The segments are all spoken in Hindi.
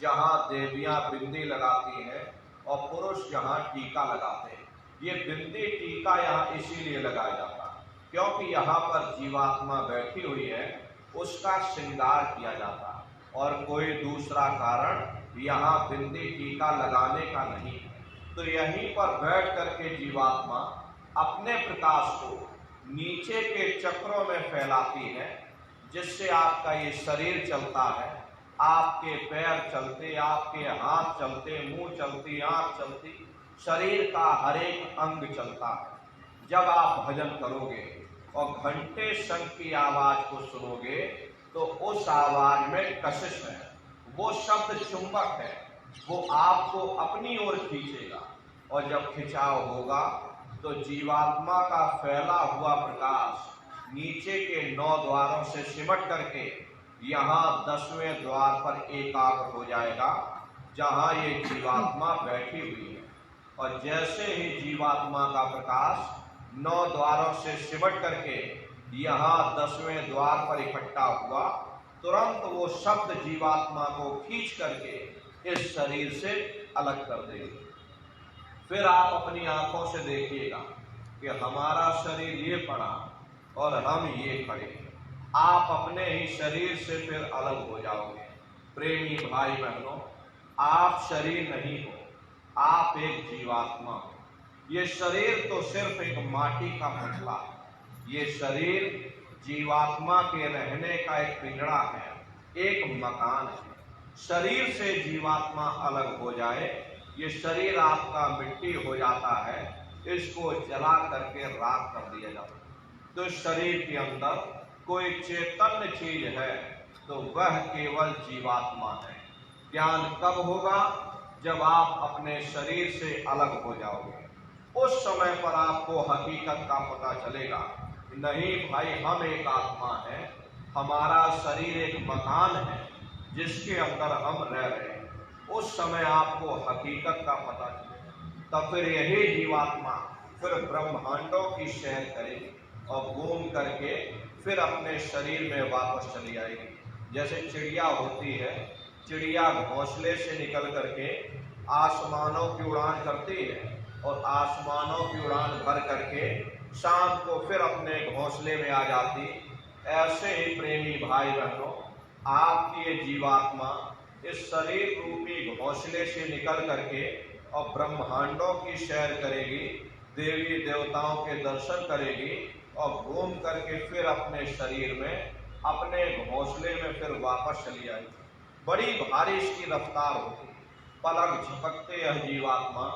जहाँ देवियाँ बिंदी लगाती हैं और पुरुष जहाँ टीका लगाते हैं। ये बिंदी टीका यहाँ इसीलिए लगाया जाता है क्योंकि यहाँ पर जीवात्मा बैठी हुई है, उसका श्रृंगार किया जाता है और कोई दूसरा कारण यहाँ बिंदी टीका लगाने का नहीं है। तो यहीं पर बैठ करके जीवात्मा अपने प्रकाश को नीचे के चक्रों में फैलाती है, जिससे आपका ये शरीर चलता है, आपके पैर चलते, आपके हाथ चलते, मुंह चलती, आंख चलती, शरीर का हर एक अंग चलता है। जब आप भजन करोगे और घंटे शंख की आवाज को सुनोगे तो उस आवाज में कशिश है, वो शब्द चुंबक है, वो आपको अपनी ओर खींचेगा और जब खिंचाव होगा तो जीवात्मा का फैला हुआ प्रकाश नीचे के 9 द्वारों से सिमट करके यहाँ 10वें द्वार पर एकाग्र हो जाएगा, जहाँ ये जीवात्मा बैठी हुई है। और जैसे ही जीवात्मा का प्रकाश 9 द्वारों से सिमट करके यहाँ 10वें द्वार पर इकट्ठा हुआ, तुरंत वो शब्द जीवात्मा को खींच करके इस शरीर से अलग कर देगी। फिर आप अपनी आंखों से देखिएगा कि हमारा शरीर ये पड़ा और हम ये खड़े। आप अपने ही शरीर से फिर अलग हो जाओगे। प्रेमी भाई बहनों, आप शरीर नहीं हो, आप एक जीवात्मा हो। ये शरीर तो सिर्फ एक माटी का पुतला है। ये शरीर जीवात्मा के रहने का एक पिंजड़ा है, एक मकान है। शरीर से जीवात्मा अलग हो जाए, ये शरीर आपका मिट्टी हो जाता है, इसको जला करके राख कर दिया जाता है। तो शरीर के अंदर कोई चैतन्य चीज है तो वह केवल जीवात्मा है। ज्ञान कब होगा? जब आप अपने शरीर से अलग हो जाओगे। उस समय पर आपको हकीकत का पता चलेगा, नहीं भाई, हम एक आत्मा है, हमारा शरीर एक मकान है जिसके अंदर हम रह रहे हैं। उस समय आपको हकीकत का पता चलेगा। तब फिर यही जीवात्मा फिर ब्रह्मांडों की सैर करेगी और घूम करके फिर अपने शरीर में वापस चली आएगी। जैसे चिड़िया होती है, चिड़िया घोंसले से निकल करके आसमानों की उड़ान करती है और आसमानों की उड़ान भर करके शाम को फिर अपने घोंसले में आ जाती। ऐसे ही प्रेमी भाई बहनों, आपकी ये जीवात्मा इस शरीर रूपी घोंसले से निकल करके और ब्रह्मांडों की सैर करेगी, देवी देवताओं के दर्शन करेगी और घूम करके फिर अपने शरीर में, अपने घोंसले में फिर वापस चली आएगी। बड़ी भारी इसकी रफ्तार होती है। पलक झपकते यह जीवात्मा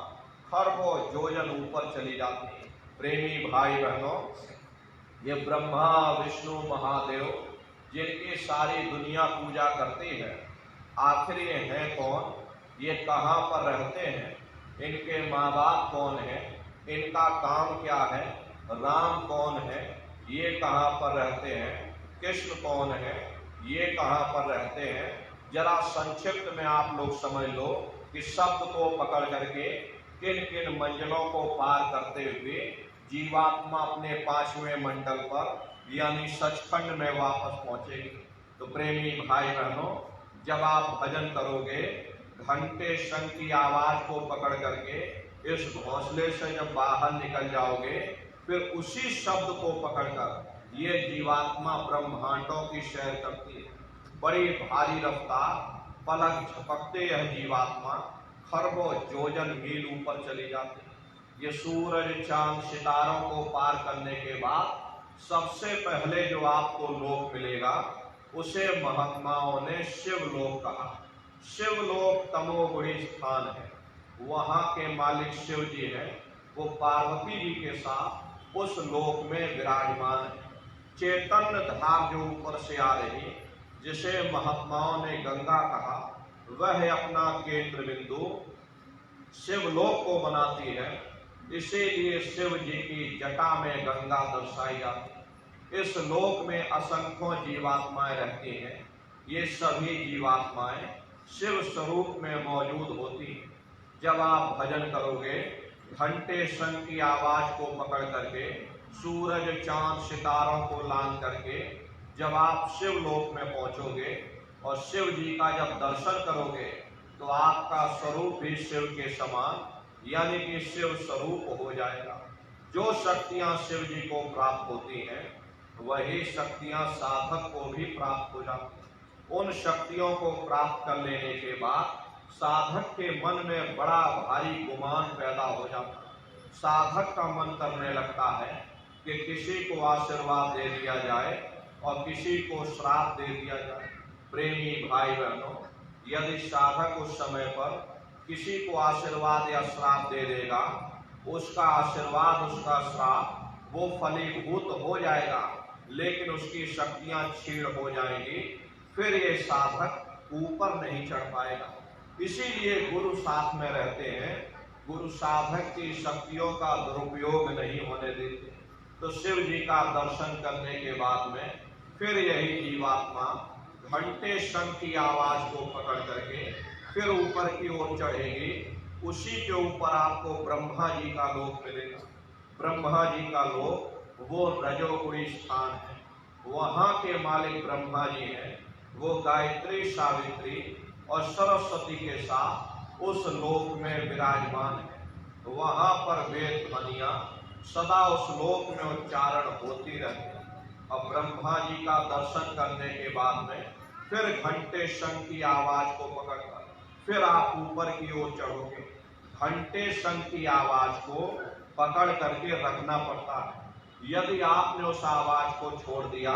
खरबों योजन ऊपर चली जाती है। प्रेमी भाई बहनों, ये ब्रह्मा विष्णु महादेव जिनकी सारी दुनिया पूजा करती है, आखिर ये हैं कौन? ये कहाँ पर रहते हैं? इनके माँ बाप कौन है? इनका काम क्या है? राम कौन है? ये कहाँ पर रहते हैं? कृष्ण कौन है? ये कहाँ पर रहते हैं? जरा संक्षिप्त में आप लोग समझ लो कि शब्द को पकड़ करके किन किन मंजिलों को पार करते हुए जीवात्मा अपने 5वें मंडल पर यानी सचखंड में वापस पहुंचेगी। तो प्रेमी भाई बहनों, जब आप भजन करोगे, घंटे शंख की आवाज को पकड़ करके इस घोंसले से जब बाहर निकल जाओगे, फिर उसी शब्द को पकड़कर ये जीवात्मा ब्रह्मांडों की सैर करती है। बड़ी भारी रफ्तार, पलक झपकते यह जीवात्मा खरबों योजन मील ऊपर चली जाती है। ये सूरज चांद सितारों को पार करने के बाद सबसे पहले जो आपको लोक मिलेगा उसे महात्माओं ने शिवलोक कहा। शिवलोक तमोगुणी स्थान है, वहाँ के मालिक शिव जी हैं, वो पार्वती जी के साथ उस लोक में विराजमान है। चैतन्य धाम जो ऊपर से आ रही, जिसे महात्माओं ने गंगा कहा, वह अपना केंद्र बिंदु शिवलोक को बनाती है। इसीलिए शिव जी की जटा में गंगा दर्शाई जाती है। इस लोक में असंख्यों जीवात्माएं रहती हैं। ये सभी जीवात्माएं शिव स्वरूप में मौजूद होती हैं। जब आप भजन करोगे, घंटे शंख की आवाज को पकड़ करके, सूरज चांद सितारों को लांघ करके जब आप शिवलोक में पहुंचोगे और शिव जी का जब दर्शन करोगे तो आपका स्वरूप भी शिव के समान यानी कि शिव स्वरूप हो जाएगा। जो शक्तियां शिव जी को प्राप्त होती हैं वही शक्तियां साधक को भी प्राप्त हो जाती हैं। उन शक्तियों को प्राप्त कर लेने के बाद साधक के मन में बड़ा भारी गुमान पैदा हो जाता है। साधक का मन करने लगता है कि किसी को आशीर्वाद दे दिया जाए और किसी को श्राप दे दिया जाए। प्रेमी भाई बहनों, यदि साधक उस समय पर किसी को आशीर्वाद या श्राप दे देगा, उसका आशीर्वाद उसका श्राप वो फलीभूत हो जाएगा, लेकिन उसकी शक्तियां क्षीण हो जाएंगी, फिर ये साधक ऊपर नहीं चढ़ पाएगा। इसीलिए गुरु साथ में रहते हैं, गुरु साधक की शक्तियों का दुरुपयोग नहीं होने देते। तो शिव जी का दर्शन करने के बाद में फिर यही जीवात्मा घंटे शंख की आवाज को पकड़ करके फिर ऊपर की ओर चढ़ेगी। उसी के ऊपर आपको ब्रह्मा जी का लोक मिलेगा। ब्रह्मा जी का लोक वो रजोगुणी स्थान है, वहां के मालिक ब्रह्मा जी हैं। वो गायत्री, सावित्री और सरस्वती के साथ उस लोक में विराजमान है। वहां पर वेद ध्वनियां सदा उस लोक में उच्चारण होती रहती है। और ब्रह्मा जी का दर्शन करने के बाद में फिर घंटे शंख की आवाज को पकड़कर फिर आप ऊपर की ओर चढ़ोगे। घंटे शंख की आवाज को पकड़ करके रखना पड़ता है। यदि आपने उस आवाज को छोड़ दिया,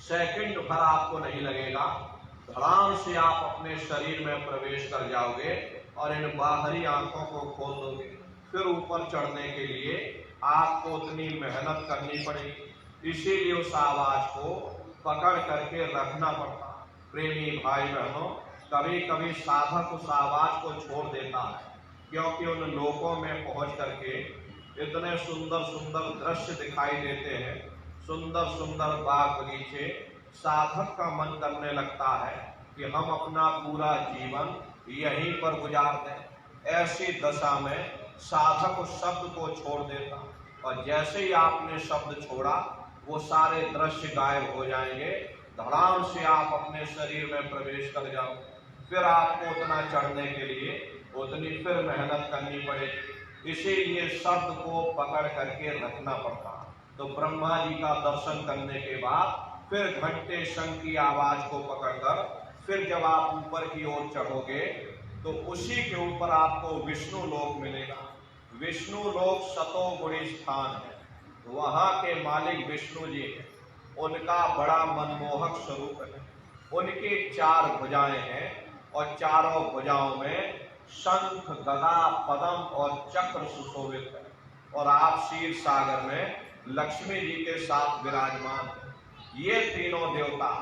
सेकंड भर आपको नहीं लगेगा, धड़ाम से आप अपने शरीर में प्रवेश कर जाओगे और इन बाहरी आंखों को खोल दोगे। फिर ऊपर चढ़ने के लिए आपको उतनी मेहनत करनी पड़ेगी। इसीलिए उस आवाज को पकड़ करके रखना पड़ता। प्रेमी भाई बहनों, कभी कभी साधक उस आवाज को छोड़ देता है, क्योंकि उन लोकों में पहुंच करके इतने सुंदर सुंदर दृश्य दिखाई देते हैं, सुंदर सुंदर बाग बगीचे। साधक का मन करने लगता है कि हम अपना पूरा जीवन यहीं पर गुजार दें। ऐसी दशा में साधक उस शब्द को छोड़ देता, और जैसे ही आपने शब्द छोड़ा वो सारे दृश्य गायब हो जाएंगे। धड़ाम से आप अपने शरीर में प्रवेश कर जाओ। फिर आपको उतना चढ़ने के लिए उतनी फिर मेहनत करनी पड़ेगी। इसीलिए शब्द को पकड़ करके रखना पड़ता। तो ब्रह्मा जी का दर्शन करने के बाद फिर घंटे शंख की आवाज को पकड़कर फिर जब आप ऊपर की ओर चढ़ोगे तो उसी के ऊपर आपको विष्णु लोक मिलेगा। विष्णु लोक सतोगुणी स्थान है, वहां के मालिक विष्णु जी हैं। उनका बड़ा मनमोहक स्वरूप है। उनकी 4 भुजाएं हैं और चारों भुजाओं में शंख, गदा, पद्म और चक्र सुशोभित है। और आप क्षीर सागर में लक्ष्मी जी के साथ विराजमान हैं। ये तीनों देवता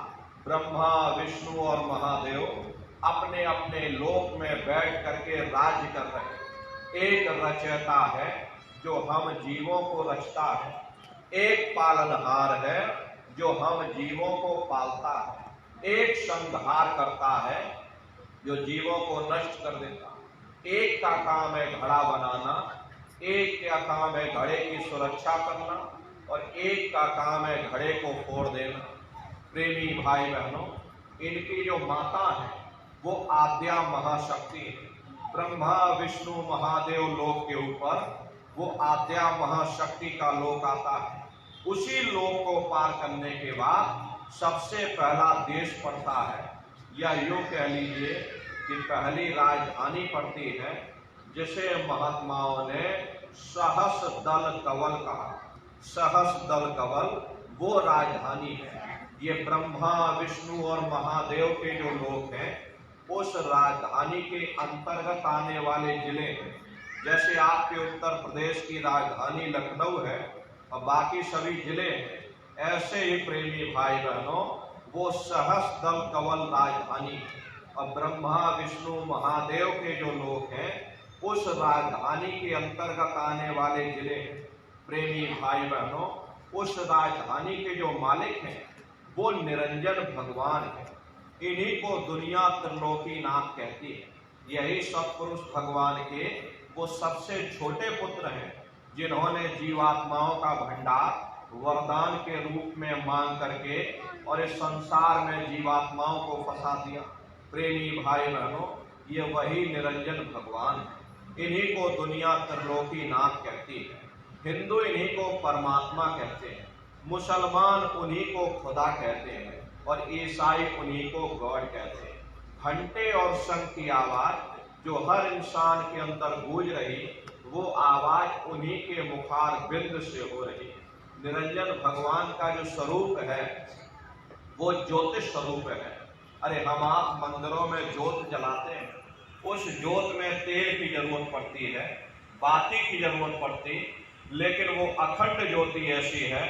ब्रह्मा, विष्णु और महादेव अपने अपने लोक में बैठ करके राज्य कर रहे हैं। एक रचयिता है जो हम जीवों को रचता है, एक पालनहार है जो हम जीवों को पालता है, एक संहार करता है जो जीवों को नष्ट कर देता है। एक का काम है घड़ा बनाना, एक का काम है घड़े की सुरक्षा करना, और एक का काम है घड़े को फोड़ देना। प्रेमी भाई बहनों, इनकी जो माता है वो आद्या महाशक्ति है। ब्रह्मा, विष्णु, महादेव लोक के ऊपर वो आद्या महाशक्ति का लोक आता है। उसी लोक को पार करने के बाद सबसे पहला देश पड़ता है, या यूं कह लीजिए कि पहली राजधानी पड़ती है, जिसे महात्माओं ने सहस दल कवल कहा। सहस दल कवल वो राजधानी है। ये ब्रह्मा, विष्णु और महादेव के जो लोक हैं उस राजधानी के अंतर्गत आने वाले जिले हैं। जैसे आपके उत्तर प्रदेश की राजधानी लखनऊ है और बाकी सभी जिले हैं, ऐसे ही प्रेमी भाई बहनों वो सहस दल कवल राजधानी है। और ब्रह्मा, विष्णु, महादेव के जो लोक हैं उस राजधानी के अंतर्गत आने वाले जिले हैं। प्रेमी भाई बहनों, उस राजधानी के जो मालिक हैं वो निरंजन भगवान है। इन्हीं को दुनिया त्रिलोकीनाथ कहती है। यही सत्पुरुष भगवान के वो सबसे छोटे पुत्र हैं, जिन्होंने जीवात्माओं का भंडार वरदान के रूप में मांग करके और इस संसार में जीवात्माओं को फंसा दिया। प्रेमी भाई बहनों, ये वही निरंजन भगवान है। इन्हीं को दुनिया त्रिलोकी नाथ कहती है। हिंदू इन्हीं को परमात्मा कहते हैं, मुसलमान उन्हीं को खुदा कहते हैं और ईसाई उन्हीं को गॉड कहते हैं। घंटे और शंख की आवाज जो हर इंसान के अंदर गूंज रही, वो आवाज उन्हीं के मुखार बिंद से हो रही है। निरंजन भगवान का जो स्वरूप है वो ज्योतिष स्वरूप है। अरे हम आप मंदिरों में ज्योत जलाते हैं, उस ज्योत में तेल की जरूरत पड़ती है, बाती की जरूरत पड़ती, लेकिन वो अखंड ज्योति ऐसी है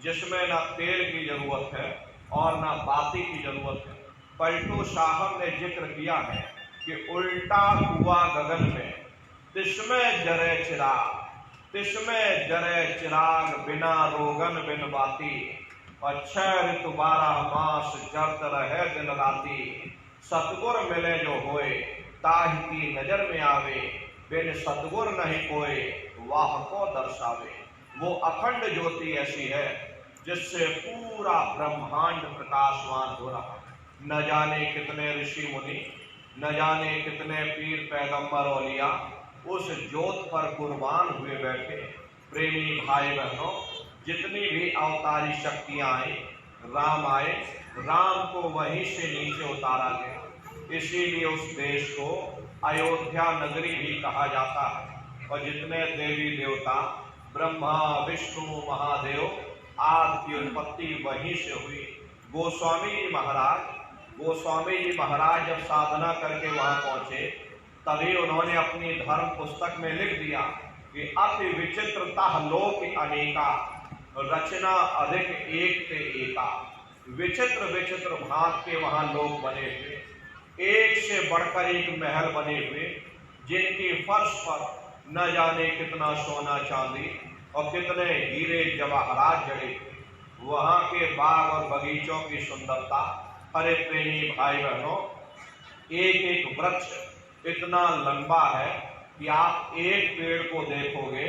जिसमें ना तेल की जरूरत है और ना बाती की जरूरत है। पलटू साहब ने जिक्र किया है कि उल्टा हुआ गगन में तिस्में जरे चिराग, तिस्में जरे चिराग बिना रोगन बिन बाती, और 6 ऋतु 12 मास जरत रहे दिन राती, सतगुर मिले जो होए ताहि की नजर में आवे, बिन सतगुर नहीं कोई वाह को दर्शावे। वो अखंड ज्योति ऐसी है जिससे पूरा ब्रह्मांड प्रकाशवान हो रहा है। न जाने कितने ऋषि मुनि, न जाने कितने पीर पैगंबर औलिया उस ज्योत पर कुर्बान हुए बैठे। प्रेमी भाई बहनों, जितनी भी अवतारी शक्तियां आई, राम आए, राम को वहीं से नीचे उतारा गया। इसीलिए उस देश को अयोध्या नगरी भी कहा जाता है। और जितने देवी देवता ब्रह्मा विष्णु महादेव आदि की उत्पत्ति वहीं से हुई। गोस्वामी जी महाराज जब साधना करके वहां पहुंचे, तभी उन्होंने अपनी धर्म पुस्तक में लिख दिया कि अति विचित्रता लोक अनेका, रचना अधिक एक ते एका। विचित्र विचित्र भांत के वहां लोग बने हुए, एक से बढ़कर एक महल बने हुए, जिनकी फर्श पर न जाने कितना सोना चांदी और कितने हीरे जवाहरात जड़े हुए। वहां के बाग और बगीचों की सुंदरता, हरे प्रेमी भाई बहनों, एक एक वृक्ष इतना लंबा है कि आप एक पेड़ को देखोगे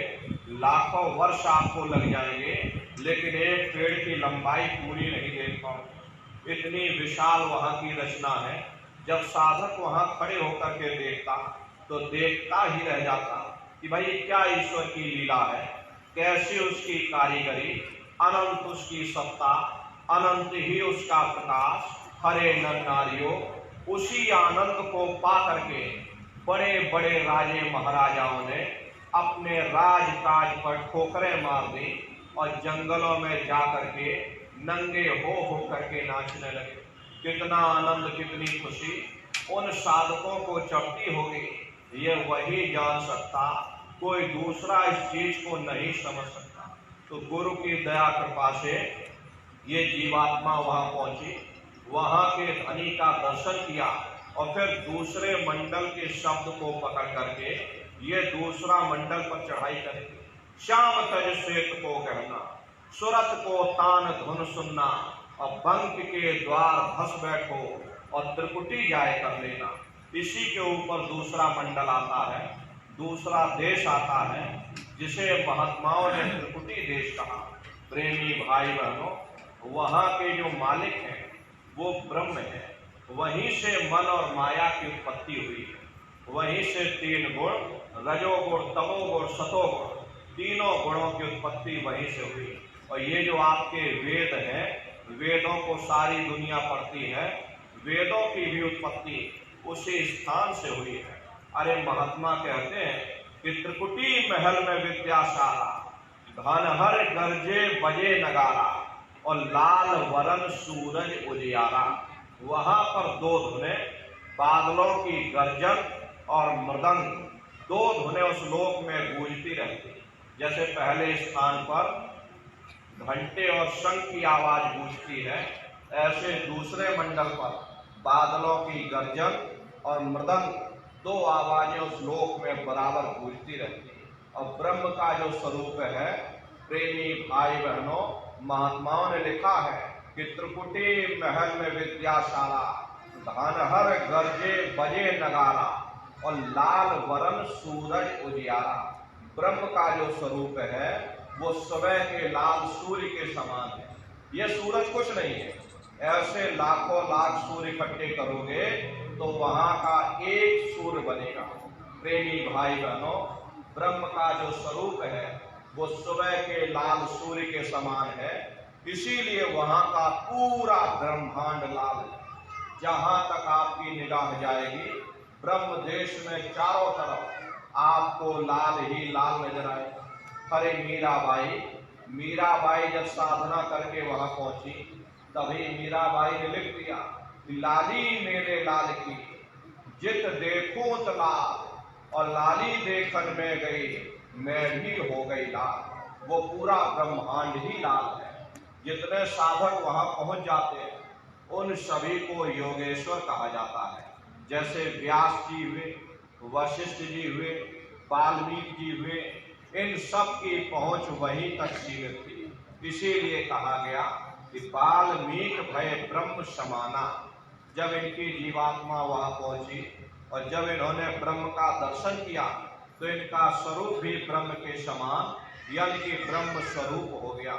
लाखों वर्ष आपको लग जाएंगे, लेकिन एक पेड़ की लंबाई पूरी नहीं देख पाओगे। इतनी विशाल वहां की रचना है। जब साधक वहां खड़े होकर के देखता तो देखता ही रह जाता कि भाई क्या ईश्वर की लीला है, कैसी उसकी कारीगरी, अनंत उसकी सत्ता, अनंत ही उसका प्रकाश। हरे नर नारियों, उसी आनंद को पा करके बड़े बड़े राजे महाराजाओं ने अपने राजकाज पर ठोकरें मार दी और जंगलों में जाकर के नंगे हो करके नाचने लगे। कितना आनंद, कितनी खुशी उन साधकों को चपटी होगी, ये वही जान सकता, कोई दूसरा इस चीज को नहीं समझ सकता। तो गुरु की दया कृपा से ये जीवात्मा वहां पहुंची, वहां के धनी का दर्शन किया और फिर दूसरे मंडल के शब्द को पकड़ करके ये दूसरा मंडल पर चढ़ाई करेगी। श्याम तज श्वेत को कहना, सुरत को तान धुन सुनना, और बंक के द्वार धस बैठो और त्रिपुटी जाए कर लेना। इसी के ऊपर दूसरा मंडल आता है, दूसरा देश आता है, जिसे महात्माओं ने त्रिपुटी देश कहा। प्रेमी भाई बहनों, वहां के जो मालिक हैं वो ब्रह्म है। वहीं से मन और माया की उत्पत्ति हुई है। वहीं से 3 गुण, रजोगुण, तमोगुण, सतोगुण, तीनों गुणों की उत्पत्ति वहीं से हुई। और ये जो आपके वेद हैं, वेदों को सारी दुनिया पढ़ती है, वेदों की भी उत्पत्ति उसी स्थान से हुई है। अरे महात्मा कहते हैं कि त्रिपुटी महल में विद्याशाला, घनहर गरजे बजे नगारा, और लाल वरन सूरज उजियारा। वहां पर 2 धुनें, बादलों की गर्जन और मृदंग, 2 धुनें उस लोक में गूंजती रहती। जैसे पहले स्थान पर घंटे और शंख की आवाज गूंजती है, ऐसे दूसरे मंडल पर बादलों की गर्जन और मृदंग, 2 आवाजें उस लोक में बराबर गूंजती रहती है। और ब्रह्म का जो स्वरूप है, प्रेमी भाई बहनों, महात्माओं ने लिखा है कि त्रिपुटी महल में विद्याशाला, घनहर गरजे बजे नगारा, और लाल वरन सूरज उजियारा। ब्रह्म का जो स्वरूप है वो सुबह के लाल सूर्य के समान है। ये सूरज कुछ नहीं है, ऐसे लाखों लाख सूर्य इकट्ठे करोगे तो वहां का एक सूर्य बनेगा। प्रेमी भाई बहनों, ब्रह्म का जो स्वरूप है वो सुबह के लाल सूर्य के समान है, इसीलिए वहां का पूरा ब्रह्मांड लाल है। जहां तक आपकी निगाह जाएगी ब्रह्म देश में चारों तरफ आपको लाल ही लाल नजर आए। अरे मीराबाई जब साधना करके वहां पहुंची तभी मीराबाई ने लिख दिया, लाली मेरे लाल की जित देखूं त लाल, और लाली देखन में गई मैं भी हो गई लाल। वो पूरा ब्रह्मांड ही लाल है। जितने साधक वहां पहुंच जाते हैं उन सभी को योगेश्वर कहा जाता है। जैसे व्यास जी हुए, वशिष्ठ जी हुए, वाल्मीकि जी हुए, इन सब की पहुंच वहीं तक सीमित थी। इसीलिए कहा गया कि वाल्मीकि भय ब्रह्म समाना। जब इनकी जीवात्मा वहां पहुंची और जब इन्होंने ब्रह्म का दर्शन किया तो इनका स्वरूप भी ब्रह्म के समान यानी कि ब्रह्म स्वरूप हो गया।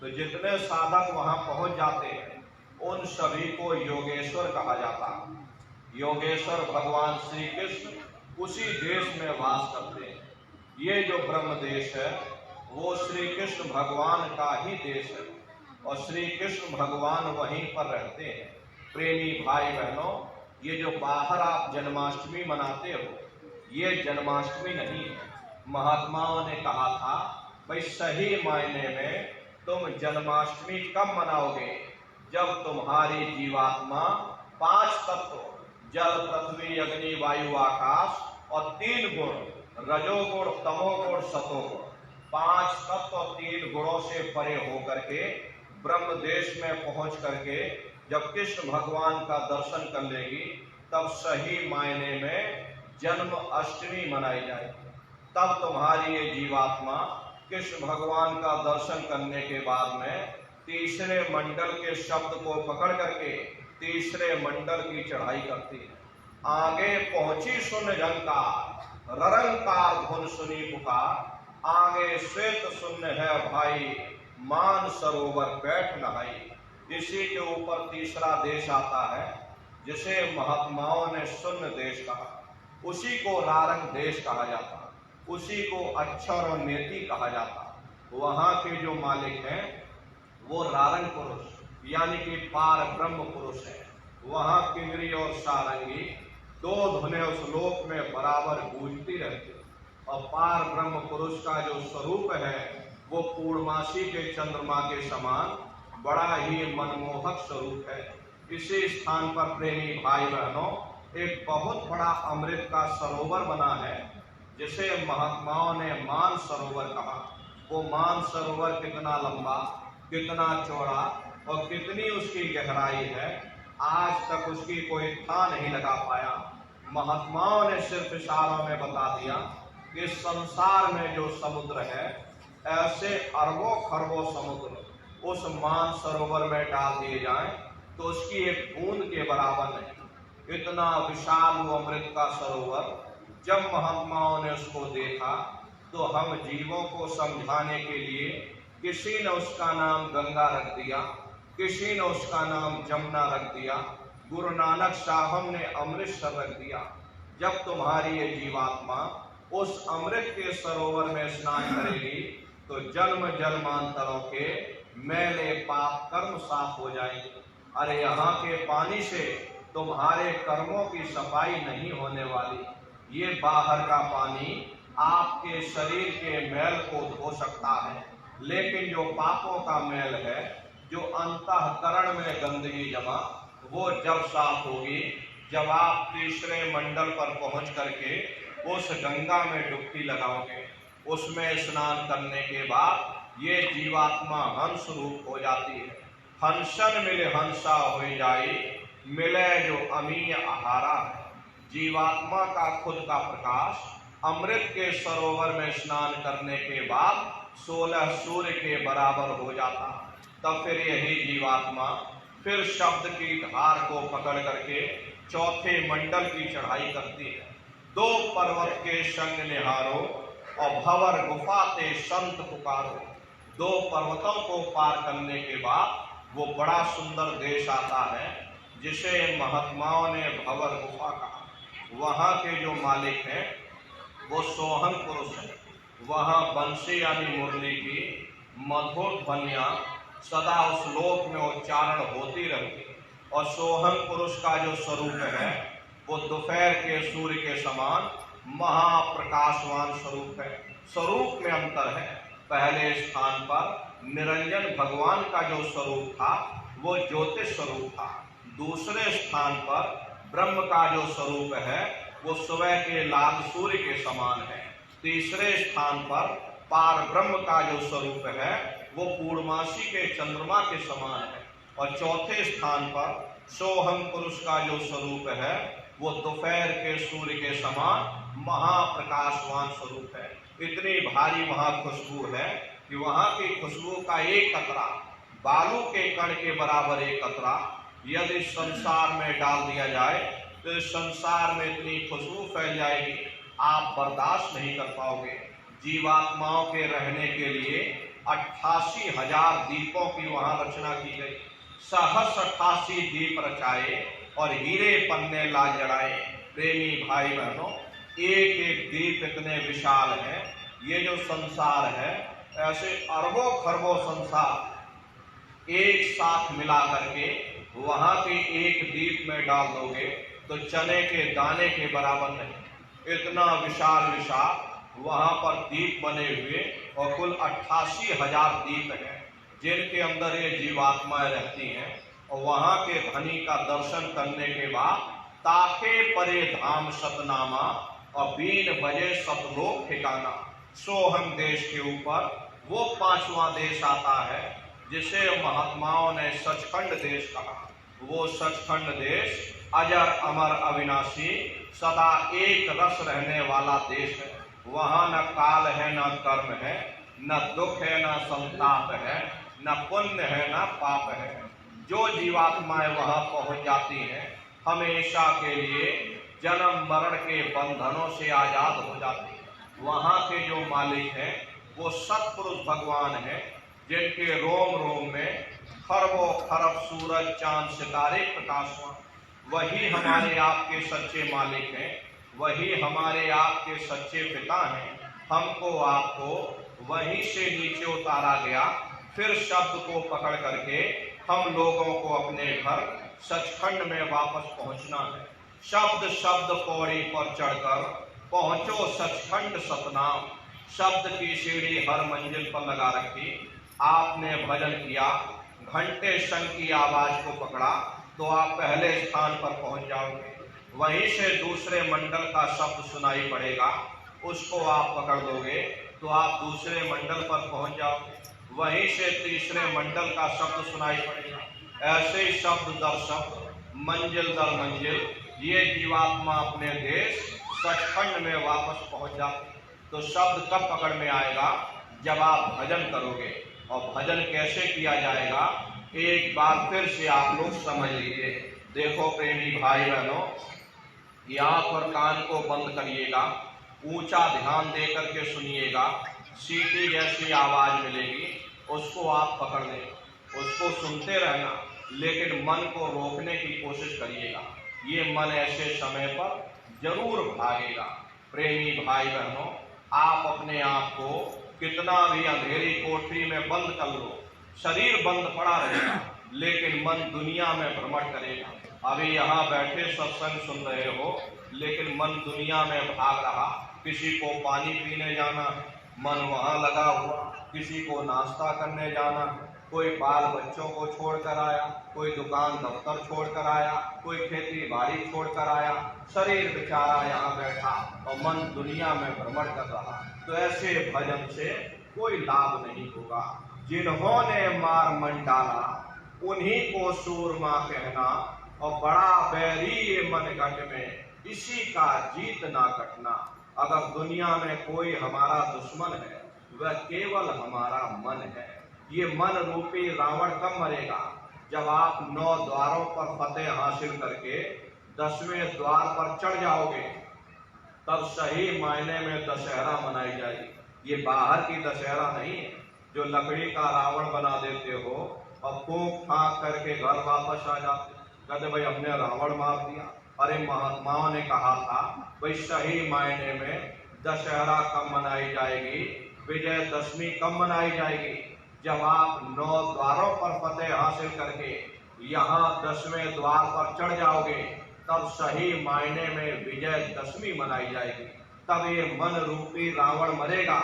तो जितने साधक वहां पहुंच जाते हैं उन सभी को योगेश्वर कहा जाता है। योगेश्वर भगवान श्री कृष्ण उसी देश में वास करते हैं। ये जो ब्रह्म देश है वो श्री कृष्ण भगवान का ही देश है और श्री कृष्ण भगवान वहीं पर रहते हैं। प्रेमी भाई बहनों, ये जो बाहर आप जन्माष्टमी मनाते हो ये जन्माष्टमी नहीं है। महात्माओं ने कहा था भाई सही मायने में तुम जन्माष्टमी कब मनाओगे, जब तुम्हारी जीवात्मा 5 तत्व जल पृथ्वी अग्नि वायु आकाश और 3 गुण रजोगुण तमोगुण सतोगुण 5 तत्व और 3 गुणों से परे होकर के ब्रह्म देश में पहुंच करके जब कृष्ण भगवान का दर्शन कर लेगी तब सही मायने में जन्म अष्टमी मनाई जाएगी। तब तुम्हारी ये जीवात्मा कृष्ण भगवान का दर्शन करने के बाद में तीसरे मंडल के शब्द को पकड़ करके तीसरे मंडल की चढ़ाई करती है। आगे पहुंची सुन झंकार ररंकार धुन सुनी पुकार, आगे श्वेत शून्य है भाई मान सरोवर बैठ नहाई। इसी के ऊपर तीसरा देश आता है जिसे महात्माओं ने शून्य देश कहा। उसी को रारंग देश कहा जाता, उसी को अक्षर और नेति कहा जाता। वहां के जो मालिक हैं वो रारंग पुरुष यानी कि पार ब्रह्म पुरुष है। वहां किंगरी और सारंगी 2 धुनें उस लोक में बराबर गूंजती रहती और पार ब्रह्म पुरुष का जो स्वरूप है वो पूर्णमासी के चंद्रमा के समान बड़ा ही मनमोहक स्वरूप है। इसी स्थान पर प्रेमी भाई बहनों एक बहुत बड़ा अमृत का सरोवर बना है जिसे महात्माओं ने मान सरोवर कहा। वो मान सरोवर कितना लंबा, कितना चौड़ा और कितनी उसकी गहराई है, आज तक उसकी कोई था नहीं लगा पाया। महात्माओं ने सिर्फ इशारों में बता दिया कि संसार में जो समुद्र है ऐसे अरबों खरबों समुद्र उस मान सरोवर में डाल दिए जाएं तो उसकी एक बूंद के बराबर नहीं। इतना विशाल वो अमृत का सरोवर जब महात्माओं ने उसको देखा तो हम जीवों को समझाने के लिए किसी ने उसका नाम गंगा रख दिया, किसी ने उसका नाम जमुना रख दिया, गुरु नानक साहब ने अमृतसर रख दिया। जब तुम्हारी ये जीवात्मा उस अमृत के सरोवर में स्नान करेगी तो जन्म जन्मांतरों के मैले पाप कर्म साफ हो जाएंगे। अरे यहाँ के पानी से तुम्हारे कर्मों की सफाई नहीं होने वाली, ये बाहर का पानी आपके शरीर के मैल को धो सकता है, लेकिन जो पापों का मैल है, जो अंतःकरण में गंदगी जमा, वो जब साफ होगी जब आप तीसरे मंडल पर पहुंच करके उस गंगा में डुबकी लगाओगे। उसमें स्नान करने के बाद ये जीवात्मा हंस रूप हो जाती है। हंसन मिले हंसा हो जाए, मिले जो अमीय आहारा है। जीवात्मा का खुद का प्रकाश अमृत के सरोवर में स्नान करने के बाद 16 सूर्य के बराबर हो जाता। तब फिर यही जीवात्मा फिर शब्द की धार को पकड़ करके चौथे मंडल की चढ़ाई करती है। 2 पर्वत के संग निहारो और भंवर गुफा ते संत पुकारो। 2 पर्वतों को पार करने के बाद वो बड़ा सुंदर देश आता है जिसे महात्माओं ने भंवर गुफा कहा। वहाँ के जो मालिक हैं वो सोहम पुरुष है। वहाँ बंसी यानी मुरली की मधुर ध्वनियाँ सदा उस लोक में उच्चारण होती रहती। और सोहम पुरुष का जो स्वरूप है वो दोपहर के सूर्य के समान महाप्रकाशवान स्वरूप है। स्वरूप में अंतर है। पहले स्थान पर निरंजन भगवान का जो स्वरूप था वो ज्योतिष स्वरूप था। दूसरे स्थान पर ब्रह्म का जो स्वरूप है वो सुबह के लाल सूर्य के समान है। तीसरे स्थान पर पार ब्रह्म का जो स्वरूप है वो पूर्णमासी के चंद्रमा के समान है। और चौथे स्थान पर सोहम पुरुष का जो स्वरूप है वो दोपहर के सूर्य के समान महाप्रकाशवान स्वरूप है। इतनी भारी वहाँ खुशबू है कि वहाँ की खुशबू का एक कतरा, बालू के कण के बराबर एक कतरा यदि संसार में डाल दिया जाए तो इस संसार में इतनी खुशबू फैल जाएगी आप बर्दाश्त नहीं कर पाओगे। जीवात्माओं के रहने के लिए 88,000 दीपों की वहां रचना की गई। सहस्र 88 दीप रचाए और हीरे पन्ने ला जड़ाए। प्रेमी भाई बहनों, एक एक दीप इतने विशाल है। ये जो संसार है ऐसे अरबों खरबों संसार एक साथ मिला करके वहां के एक दीप में डाल दोगे तो चने के दाने के बराबर नहीं। इतना विशाल विशाल वहां पर दीप बने हुए और कुल 88,000 दीप हैं जिनके अंदर ये जीवात्माएं रहती हैं। और वहां के धनी का दर्शन करने के बाद ताके परे धाम सतनामा और बीन बजे सतलोक ठिकाना। सोहम देश के ऊपर वो 5वां देश आता है जिसे महात्माओं ने सचखंड देश कहा। वो सचखंड देश अजर अमर अविनाशी सदा एक रस रहने वाला देश है। वहाँ न काल है, न कर्म है, न दुख है, न संताप है, न पुण्य है, न पाप है। जो जीवात्माएं वहाँ पहुँच जाती हैं हमेशा के लिए जन्म मरण के बंधनों से आजाद हो जाती है। वहाँ के जो मालिक हैं वो सत्पुरुष भगवान हैं जिनके रोम रोम में खरबों खरब सूरज चांद सितारे प्रकाशवान। वही हमारे आपके सच्चे मालिक हैं, वही हमारे आपके सच्चे पिता हैं। हमको आपको वहीं से नीचे उतारा गया। फिर शब्द को पकड़ करके हम लोगों को अपने घर सचखंड में वापस पहुंचना है। शब्द शब्द पौड़ी पर चढ़कर पहुंचो सचखंड सतनाम। शब्द की सीढ़ी हर मंजिल पर लगा रखी। आपने भजन किया, घंटे शंख की आवाज को पकड़ा तो आप पहले स्थान पर पहुंच जाओगे। वहीं से दूसरे मंडल का शब्द सुनाई पड़ेगा, उसको आप पकड़ लोगे तो आप दूसरे मंडल पर पहुंच जाओगे। वहीं से तीसरे मंडल का शब्द सुनाई पड़ेगा। ऐसे ही शब्द दर शब्द, मंजिल दर मंजिल ये जीवात्मा अपने देश सचखंड में वापस पहुंच जाती। तो शब्द कब पकड़ में आएगा? जब आप भजन करोगे। और भजन कैसे किया जाएगा एक बार फिर से आप लोग समझ लीजिए। देखो प्रेमी भाई बहनों, आंख और कान को बंद करिएगा, ऊंचा ध्यान दे करके सुनिएगा। सीटी जैसी आवाज मिलेगी उसको आप पकड़ लें, उसको सुनते रहना, लेकिन मन को रोकने की कोशिश करिएगा। ये मन ऐसे समय पर जरूर भागेगा। प्रेमी भाई बहनों, आप अपने आप को कितना भी अंधेरी कोठरी में बंद कर लो, शरीर बंद पड़ा रहेगा लेकिन मन दुनिया में भ्रमण करेगा। अभी यहाँ बैठे सत्संग सुन रहे हो लेकिन मन दुनिया में भाग रहा। किसी को पानी पीने जाना, मन वहाँ लगा हुआ, किसी को नाश्ता करने जाना, कोई बाल बच्चों को छोड़कर आया, कोई दुकान दफ्तर छोड़कर आया, कोई खेती बाड़ी छोड़कर आया। शरीर बेचारा यहाँ बैठा और मन दुनिया में भ्रमण कर रहा। तो ऐसे भजन से कोई लाभ नहीं होगा। जिन्होंने मार मन डाला उन्हीं को सूरमा कहना, और बड़ा बैरी ये मन घट में इसी का जीत ना कटना। अगर दुनिया में कोई हमारा दुश्मन है वह केवल हमारा मन है। ये मन रूपी रावण कब मरेगा? जब आप 9 द्वारों पर फतेह हासिल करके 10वें द्वार पर चढ़ जाओगे, तब सही मायने में दशहरा मनाई जाएगी। ये बाहर की दशहरा नहीं है जो लकड़ी का रावण बना देते हो और फूंक फांक करके घर वापस आ जाते। कहते भाई हमने रावण मार दिया। अरे महात्माओं ने कहा था भाई सही मायने में दशहरा कब मनाई जाएगी, विजयदशमी कब मनाई जाएगी, जब आप 9 द्वारों पर फतेह हासिल करके यहाँ 10वें द्वार पर चढ़ जाओगे, तब सही मायने में विजयदशमी मनाई जाएगी। तब ये मन रूपी रावण मरेगा,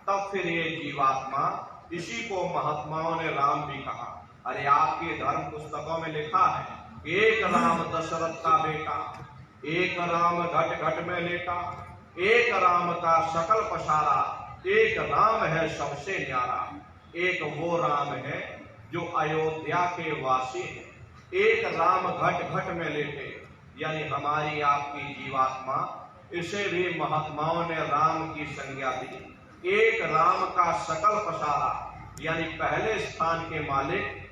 तब फिर ये जीवात्मा, इसी को महात्माओं ने राम भी कहा। अरे आपकी धर्म पुस्तकों में लिखा है, एक राम दशरथ का बेटा, एक राम घट घट में लेटा, एक राम का सकल पसारा, एक राम है सबसे न्यारा। एक वो राम है जो अयोध्या के वासी है, एक राम घट घट में लेटे, यानी हमारी आपकी जीवात्मा, इसे भी महात्माओं ने राम की संज्ञा दी। एक राम का सकल पसारा, यानी पहले स्थान के मालिक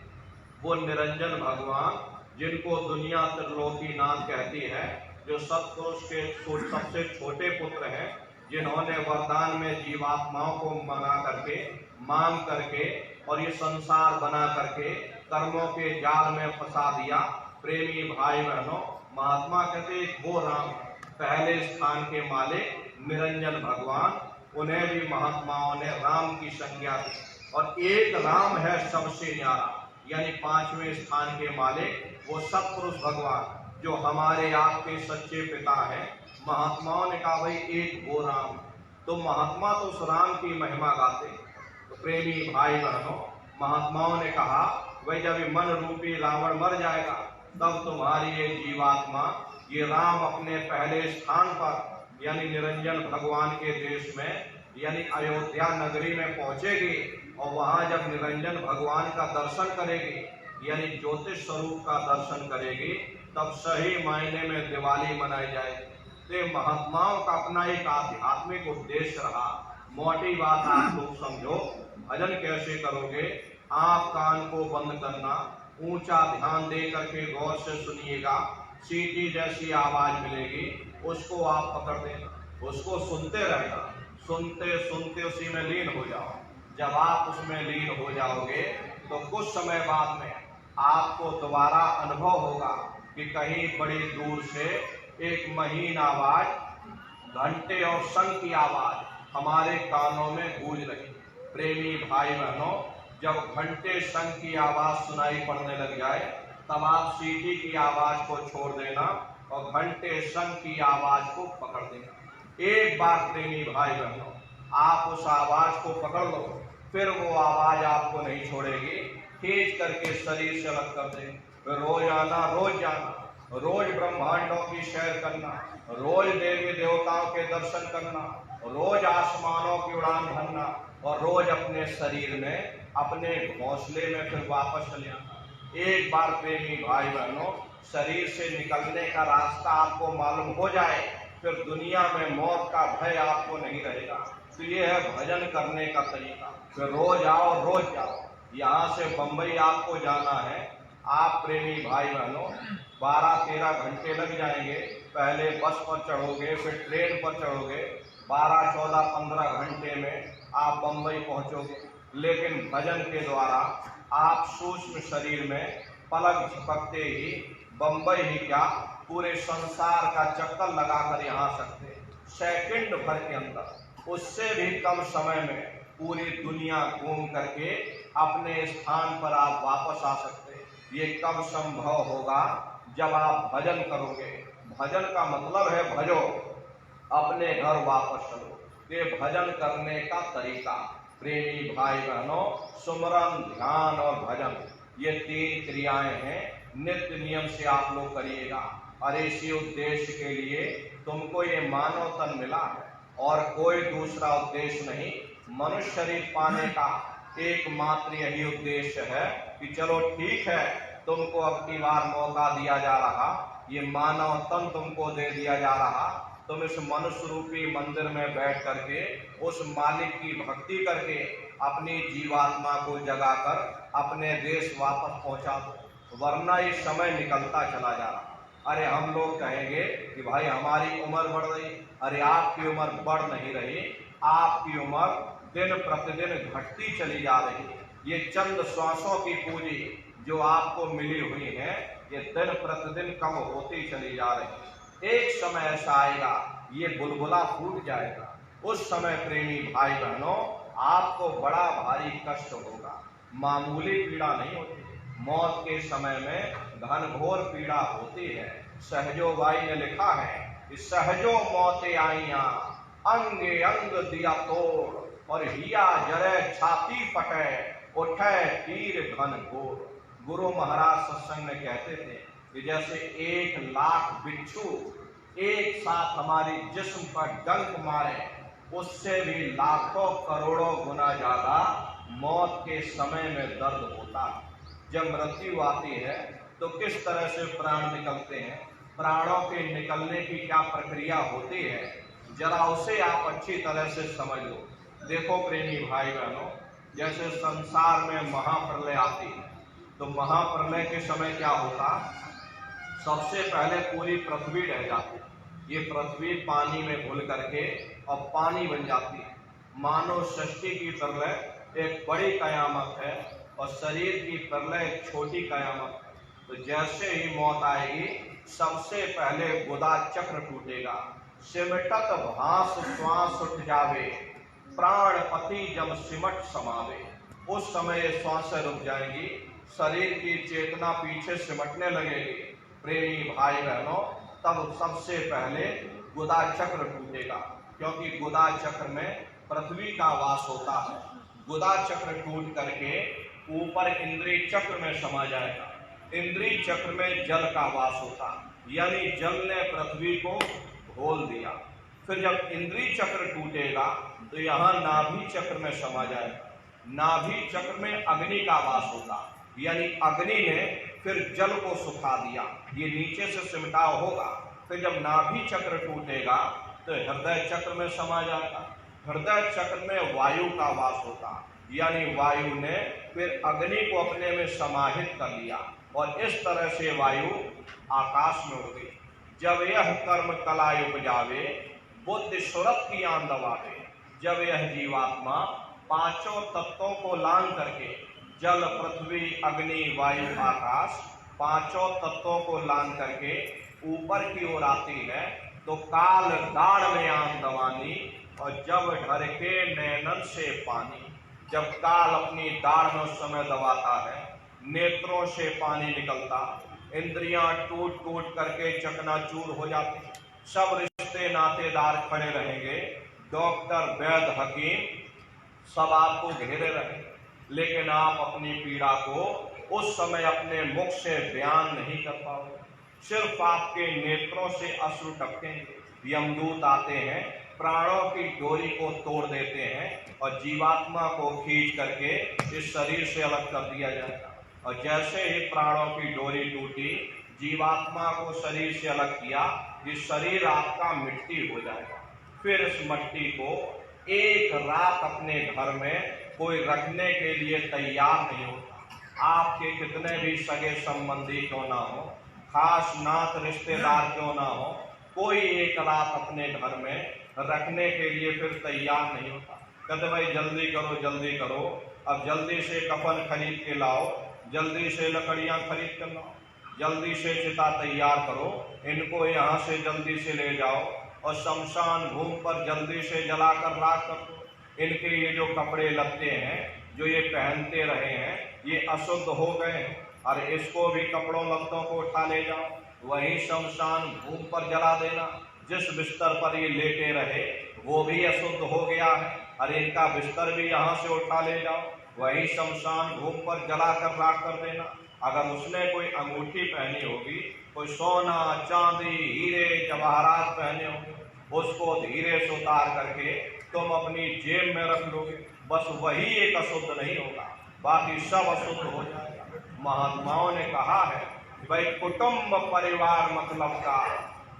वो निरंजन भगवान, जिनको दुनिया त्रिलोकीनाथ कहती है, जो सत्पुरुष के सबसे छोटे पुत्र हैं, जिन्होंने वरदान में जीवात्माओं को मना करके, मांग करके और ये संसार बना करके कर्मों के जाल में फंसा दिया। प्रेमी भाई बहनों, महात्मा कहते वो राम पहले स्थान के मालिक निरंजन भगवान, उन्हें भी महात्माओं ने राम की संज्ञा दी। और एक राम है सबसे न्यारा, यानी 5वें स्थान के मालिक वो सत्पुरुष भगवान, जो हमारे आपके सच्चे पिता हैं। महात्माओं ने कहा भाई एक वो राम, तो महात्मा तो उस राम की महिमा गाते। तो प्रेमी भाई बहनों, महात्माओं ने कहा भाई जब मन रूपी रावण मर जाएगा, तब तुम्हारी ये जीवात्मा, ये राम अपने पहले स्थान पर, यानी निरंजन भगवान के देश में, यानी अयोध्या नगरी में पहुंचेगी। और वहां जब निरंजन भगवान का दर्शन करेगी, यानी ज्योतिष स्वरूप का दर्शन करेगी, तब सही मायने में दिवाली मनाई जाएगी। तो महात्माओं का अपना एक आध्यात्मिक उद्देश्य रहा। मोटी बात आप लोग समझो, भजन कैसे करोगे, आप कान को बंद करना, ऊंचा ध्यान दे करके गौर से सुनिएगा। सीटी जैसी आवाज मिलेगी, उसको आप पकड़ देना, उसको सुनते रहना, सुनते सुनते उसी में लीन हो जाओ। जब आप उसमें लीन हो जाओगे, तो कुछ समय बाद में आपको दोबारा अनुभव होगा कि कहीं बड़ी दूर से एक महीन आवाज, घंटे और शंख की आवाज हमारे कानों में गूंज रही। प्रेमी भाई बहनों, जब घंटे शंख की आवाज सुनाई पड़ने लग जाए, तब आप सीटी की आवाज को छोड़ देना और घंटे शंख की आवाज को पकड़ देना। एक बार प्रेमी भाई बहनों आप उस आवाज को पकड़ लो, फिर वो आवाज आपको नहीं छोड़ेगी, खींच करके शरीर से अलग कर दे। रोज आना, रोज जाना, रोज ब्रह्मांडों की सैर करना, रोज देवी देवताओं के दर्शन करना, रोज आसमानों की उड़ान भरना, और रोज अपने शरीर में, अपने घोंसले में फिर वापस चले आना। एक बार प्रेमी भाई बहनों शरीर से निकलने का रास्ता आपको मालूम हो जाए, फिर दुनिया में मौत का भय आपको नहीं रहेगा। तो ये है भजन करने का तरीका। फिर रोज आओ, रोज जाओ। यहाँ से बंबई आपको जाना है, आप प्रेमी भाई बहनों 12-13 घंटे लग जाएंगे। पहले बस पर चढ़ोगे, फिर ट्रेन पर चढ़ोगे, 12, 14, 15 घंटे में आप बंबई पहुंचोगे। लेकिन भजन के द्वारा आप सूक्ष्म शरीर में पलक झपकते ही बंबई ही क्या, पूरे संसार का चक्कर लगाकर यहाँ आ सकते। सेकंड भर के अंदर, उससे भी कम समय में पूरी दुनिया घूम करके अपने स्थान पर आप वापस आ सकते। ये कब संभव होगा? जब आप भजन करोगे। भजन का मतलब है भजो, अपने घर वापस चलो। ये भजन करने का तरीका प्रेमी भाई बहनों, सुमरन, ध्यान और भजन, ये 3 क्रियाएं हैं। नित्य नियम से आप लोग करिएगा। और इसी उद्देश्य के लिए तुमको ये मानव तन मिला है और कोई दूसरा उद्देश्य नहीं। मनुष्य शरीर पाने का एकमात्र यही उद्देश्य है कि चलो ठीक है, तुमको अब की बार मौका दिया जा रहा, ये मानव तन तुमको दे दिया जा रहा, तुम इस मनुष्य रूपी मंदिर में बैठ करके उस मालिक की भक्ति करके अपनी जीवात्मा को जगाकर अपने देश वापस पहुंचा दो, वरना ये समय निकलता चला जा रहा। अरे हम लोग कहेंगे कि भाई हमारी उम्र बढ़ रही। अरे आपकी उम्र बढ़ नहीं रही, आपकी उम्र दिन प्रतिदिन घटती चली जा रही है। ये चंद श्वासों की पूंजी जो आपको मिली हुई है, ये दिन प्रतिदिन कम होती चली जा रही है। एक समय ऐसा आएगा ये बुलबुला फूट जाएगा। उस समय प्रेमी भाई बहनों आपको बड़ा भारी कष्ट होगा। मामूली पीड़ा नहीं होती, मौत के समय में घनघोर पीड़ा होती है। सहजो बाई ने लिखा है कि सहजो मौते आईया अंगे अंग दिया तोड़, और हिया जरे छाती फटे उठे तीर घनघोर। गुरु महाराज सत्संग में कहते थे कि जैसे 1,00,000 बिच्छू एक साथ हमारी जिस्म पर डंक मारे, उससे भी लाखों करोड़ों गुना ज्यादा मौत के समय में दर्द होता है। जब मृत्यु आती है तो किस तरह से प्राण निकलते हैं, प्राणों के निकलने की क्या प्रक्रिया होती है, जरा उसे आप अच्छी तरह से समझ लो। देखो प्रेमी भाई बहनों, जैसे संसार में महाप्रलय आती है तो महाप्रलय के समय क्या होता, सबसे पहले पूरी पृथ्वी रह जाती है। ये पृथ्वी पानी में घुल करके और पानी बन जाती है। मानव सृष्टि की प्रलय एक बड़ी कयामत है और शरीर की प्रलय एक छोटी कयामत है। तो जैसे ही मौत आएगी सबसे पहले गुदा चक्र टूटेगा, सिमटत भास श्वास उठ जावे, प्राण पति जब सिमट समावे। उस समय श्वासें रुक जाएंगी, शरीर की चेतना पीछे सिमटने लगेगी। प्रेमी भाई बहनों, तब सबसे पहले गुदा चक्र टूटेगा, क्योंकि गुदा चक्र में पृथ्वी का वास होता है। गुदा चक्र टूट करके ऊपर इंद्रिय चक्र में समा जाएगा। इंद्रिय चक्र में जल का वास होता, यानी जल ने पृथ्वी को घोल दिया। फिर जब इंद्रिय चक्र टूटेगा तो यहाँ नाभि चक्र में समा जाएगा। नाभि चक्र में अग्नि का वास होता, यानी अग्नि ने फिर जल को सुखा दिया, ये नीचे से सिमटाव होगा। फिर जब नाभि चक्र टूटेगा तो हृदय चक्र में समा जाएगा। हृदय चक्र में वायु का वास होता, यानी वायु ने फिर अग्नि को अपने में समाहित कर लिया और इस तरह से वायु आकाश में उड़ गई। जब यह कर्म कलाय उपजावे, बुद्धि सुरत की आन दबावे। जब यह जीवात्मा पांचों तत्वों को लांग करके, जल पृथ्वी अग्नि वायु आकाश, पांचों तत्वों को लांग करके ऊपर की ओर आती है तो काल दाढ़ में आन दवानी, और जब ढरके नैनन से पानी। जब काल अपनी दाढ़ में उस समय दबाता है, नेत्रों से पानी निकलता, इंद्रियां टूट टूट करके चकनाचूर हो जाती, सब रिश्ते नातेदार खड़े रहेंगे, डॉक्टर वैद्य हकीम सब आपको घेरे रहेंगे, लेकिन आप अपनी पीड़ा को उस समय अपने मुख से बयान नहीं कर पाओगे। सिर्फ आपके नेत्रों से अश्रु टपकेंगे। यमदूत आते हैं, प्राणों की डोरी को तोड़ देते हैं और जीवात्मा को खींच करके इस शरीर से अलग कर दिया जाएगा। और जैसे ही प्राणों की डोरी टूटी, जीवात्मा को शरीर से अलग किया, ये शरीर आपका मिट्टी हो जाएगा। फिर इस मिट्टी को एक रात अपने घर में कोई रखने के लिए तैयार नहीं होता। आपके कितने भी सगे संबंधी क्यों ना हो, खास नात रिश्तेदार क्यों ना हो, कोई एक रात अपने घर में रखने के लिए फिर तैयार नहीं होता। कहते भाई जल्दी करो जल्दी करो, अब जल्दी से कफन खरीद के लाओ, जल्दी से लकड़ियां खरीद कर लाओ, जल्दी से चिता तैयार करो, इनको यहाँ से जल्दी से ले जाओ और शमशान भूमि पर जल्दी से जलाकर राख कर दो। इनके ये जो कपड़े लगते हैं जो ये पहनते रहे हैं ये अशुद्ध हो गए हैं, और इसको भी कपड़ों लत्तों को उठा ले जाओ, वही शमशान भूमि पर जला देना। जिस बिस्तर पर ये लेटे रहे वो भी अशुद्ध हो गया है, और इनका बिस्तर भी यहाँ से उठा ले जाओ, वही शमशान भूमि पर जलाकर राख कर देना। अगर उसने कोई अंगूठी पहनी होगी, कोई सोना चांदी हीरे जवाहरात पहने होंगे, उसको धीरे से उतार करके तुम अपनी जेब में रख लोगे। बस वही एक अशुद्ध नहीं होगा, बाकी सब अशुद्ध हो जाएगा। महात्माओं ने कहा है भाई कुटुंब परिवार मतलब का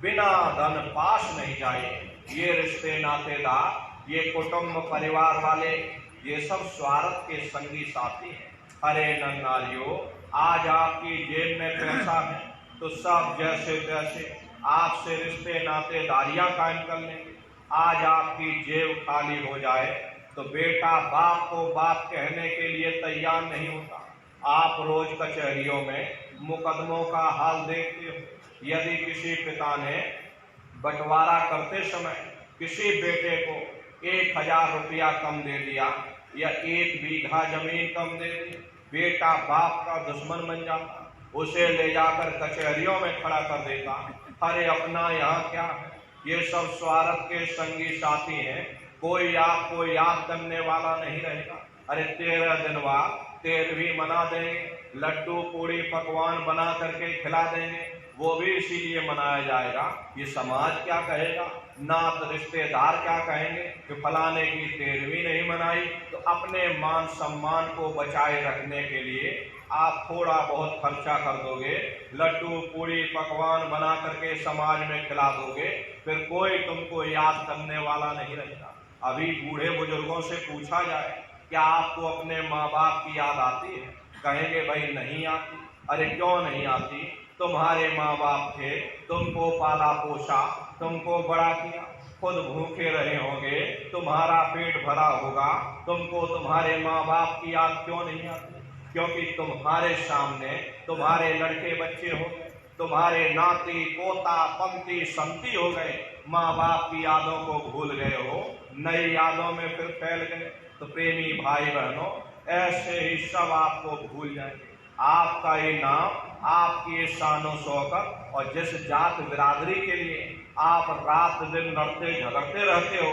बिना धन पास नहीं जाए। ये रिश्ते नातेदार, ये कुटुंब परिवार वाले, ये सब स्वार्थ के संगी साथी हैं। अरे नन्नारियों, आज आपकी जेब में पैसा है तो सब जैसे तैसे आपसे रिश्ते नातेदारियां कायम कर लेंगे। आज आपकी जेब खाली हो जाए तो बेटा बाप को बाप कहने के लिए तैयार नहीं होता। आप रोज कचहरियों में मुकदमों का हाल देखते हो। यदि किसी पिता ने बंटवारा करते समय किसी बेटे को 1000 रुपया कम दे दिया या 1 बीघा जमीन कम दे दी, बेटा बाप का दुश्मन बन जाता, उसे ले जाकर कचहरियों में खड़ा कर देता। अरे अपना यहाँ क्या है, ये सब स्वार्थ के संगी साथी हैं, कोई आपको याद करने वाला नहीं रहेगा। अरे 13 दिन बाद तेल भी मना देंगे, लड्डू पूड़ी पकवान बना करके खिला देंगे, वो भी इसीलिए मनाया जाएगा। ये समाज क्या कहेगा, नात रिश्तेदार क्या कहेंगे कि फलाने की 13वीं नहीं मनाई। तो अपने मान सम्मान को बचाए रखने के लिए आप थोड़ा बहुत खर्चा कर दोगे, लड्डू पूड़ी पकवान बना करके समाज में खिला दोगे, फिर कोई तुमको याद करने वाला नहीं रहेगा। अभी बूढ़े बुजुर्गों से पूछा जाए क्या आपको अपने माँ बाप की याद आती है, कहेंगे भाई नहीं आती। अरे क्यों नहीं आती, तुम्हारे माँ बाप थे, तुमको पाला पोसा, तुमको बड़ा किया, खुद भूखे रहे होंगे, तुम्हारा पेट भरा होगा, तुमको तुम्हारे माँ बाप की याद क्यों नहीं आती? क्योंकि तुम्हारे सामने तुम्हारे लड़के बच्चे हो गए, तुम्हारे नाती पोता पंक्ति संति हो गए, माँ बाप की यादों को भूल गए हो, नई यादों में फिर फैल गए। तो प्रेमी भाई बहनों, ऐसे ही सब आपको भूल जाएंगे। आपका ये नाम, आपकी शानो शौकत और जिस जात बिरादरी के लिए आप रात दिन लड़ते झगड़ते रहते हो,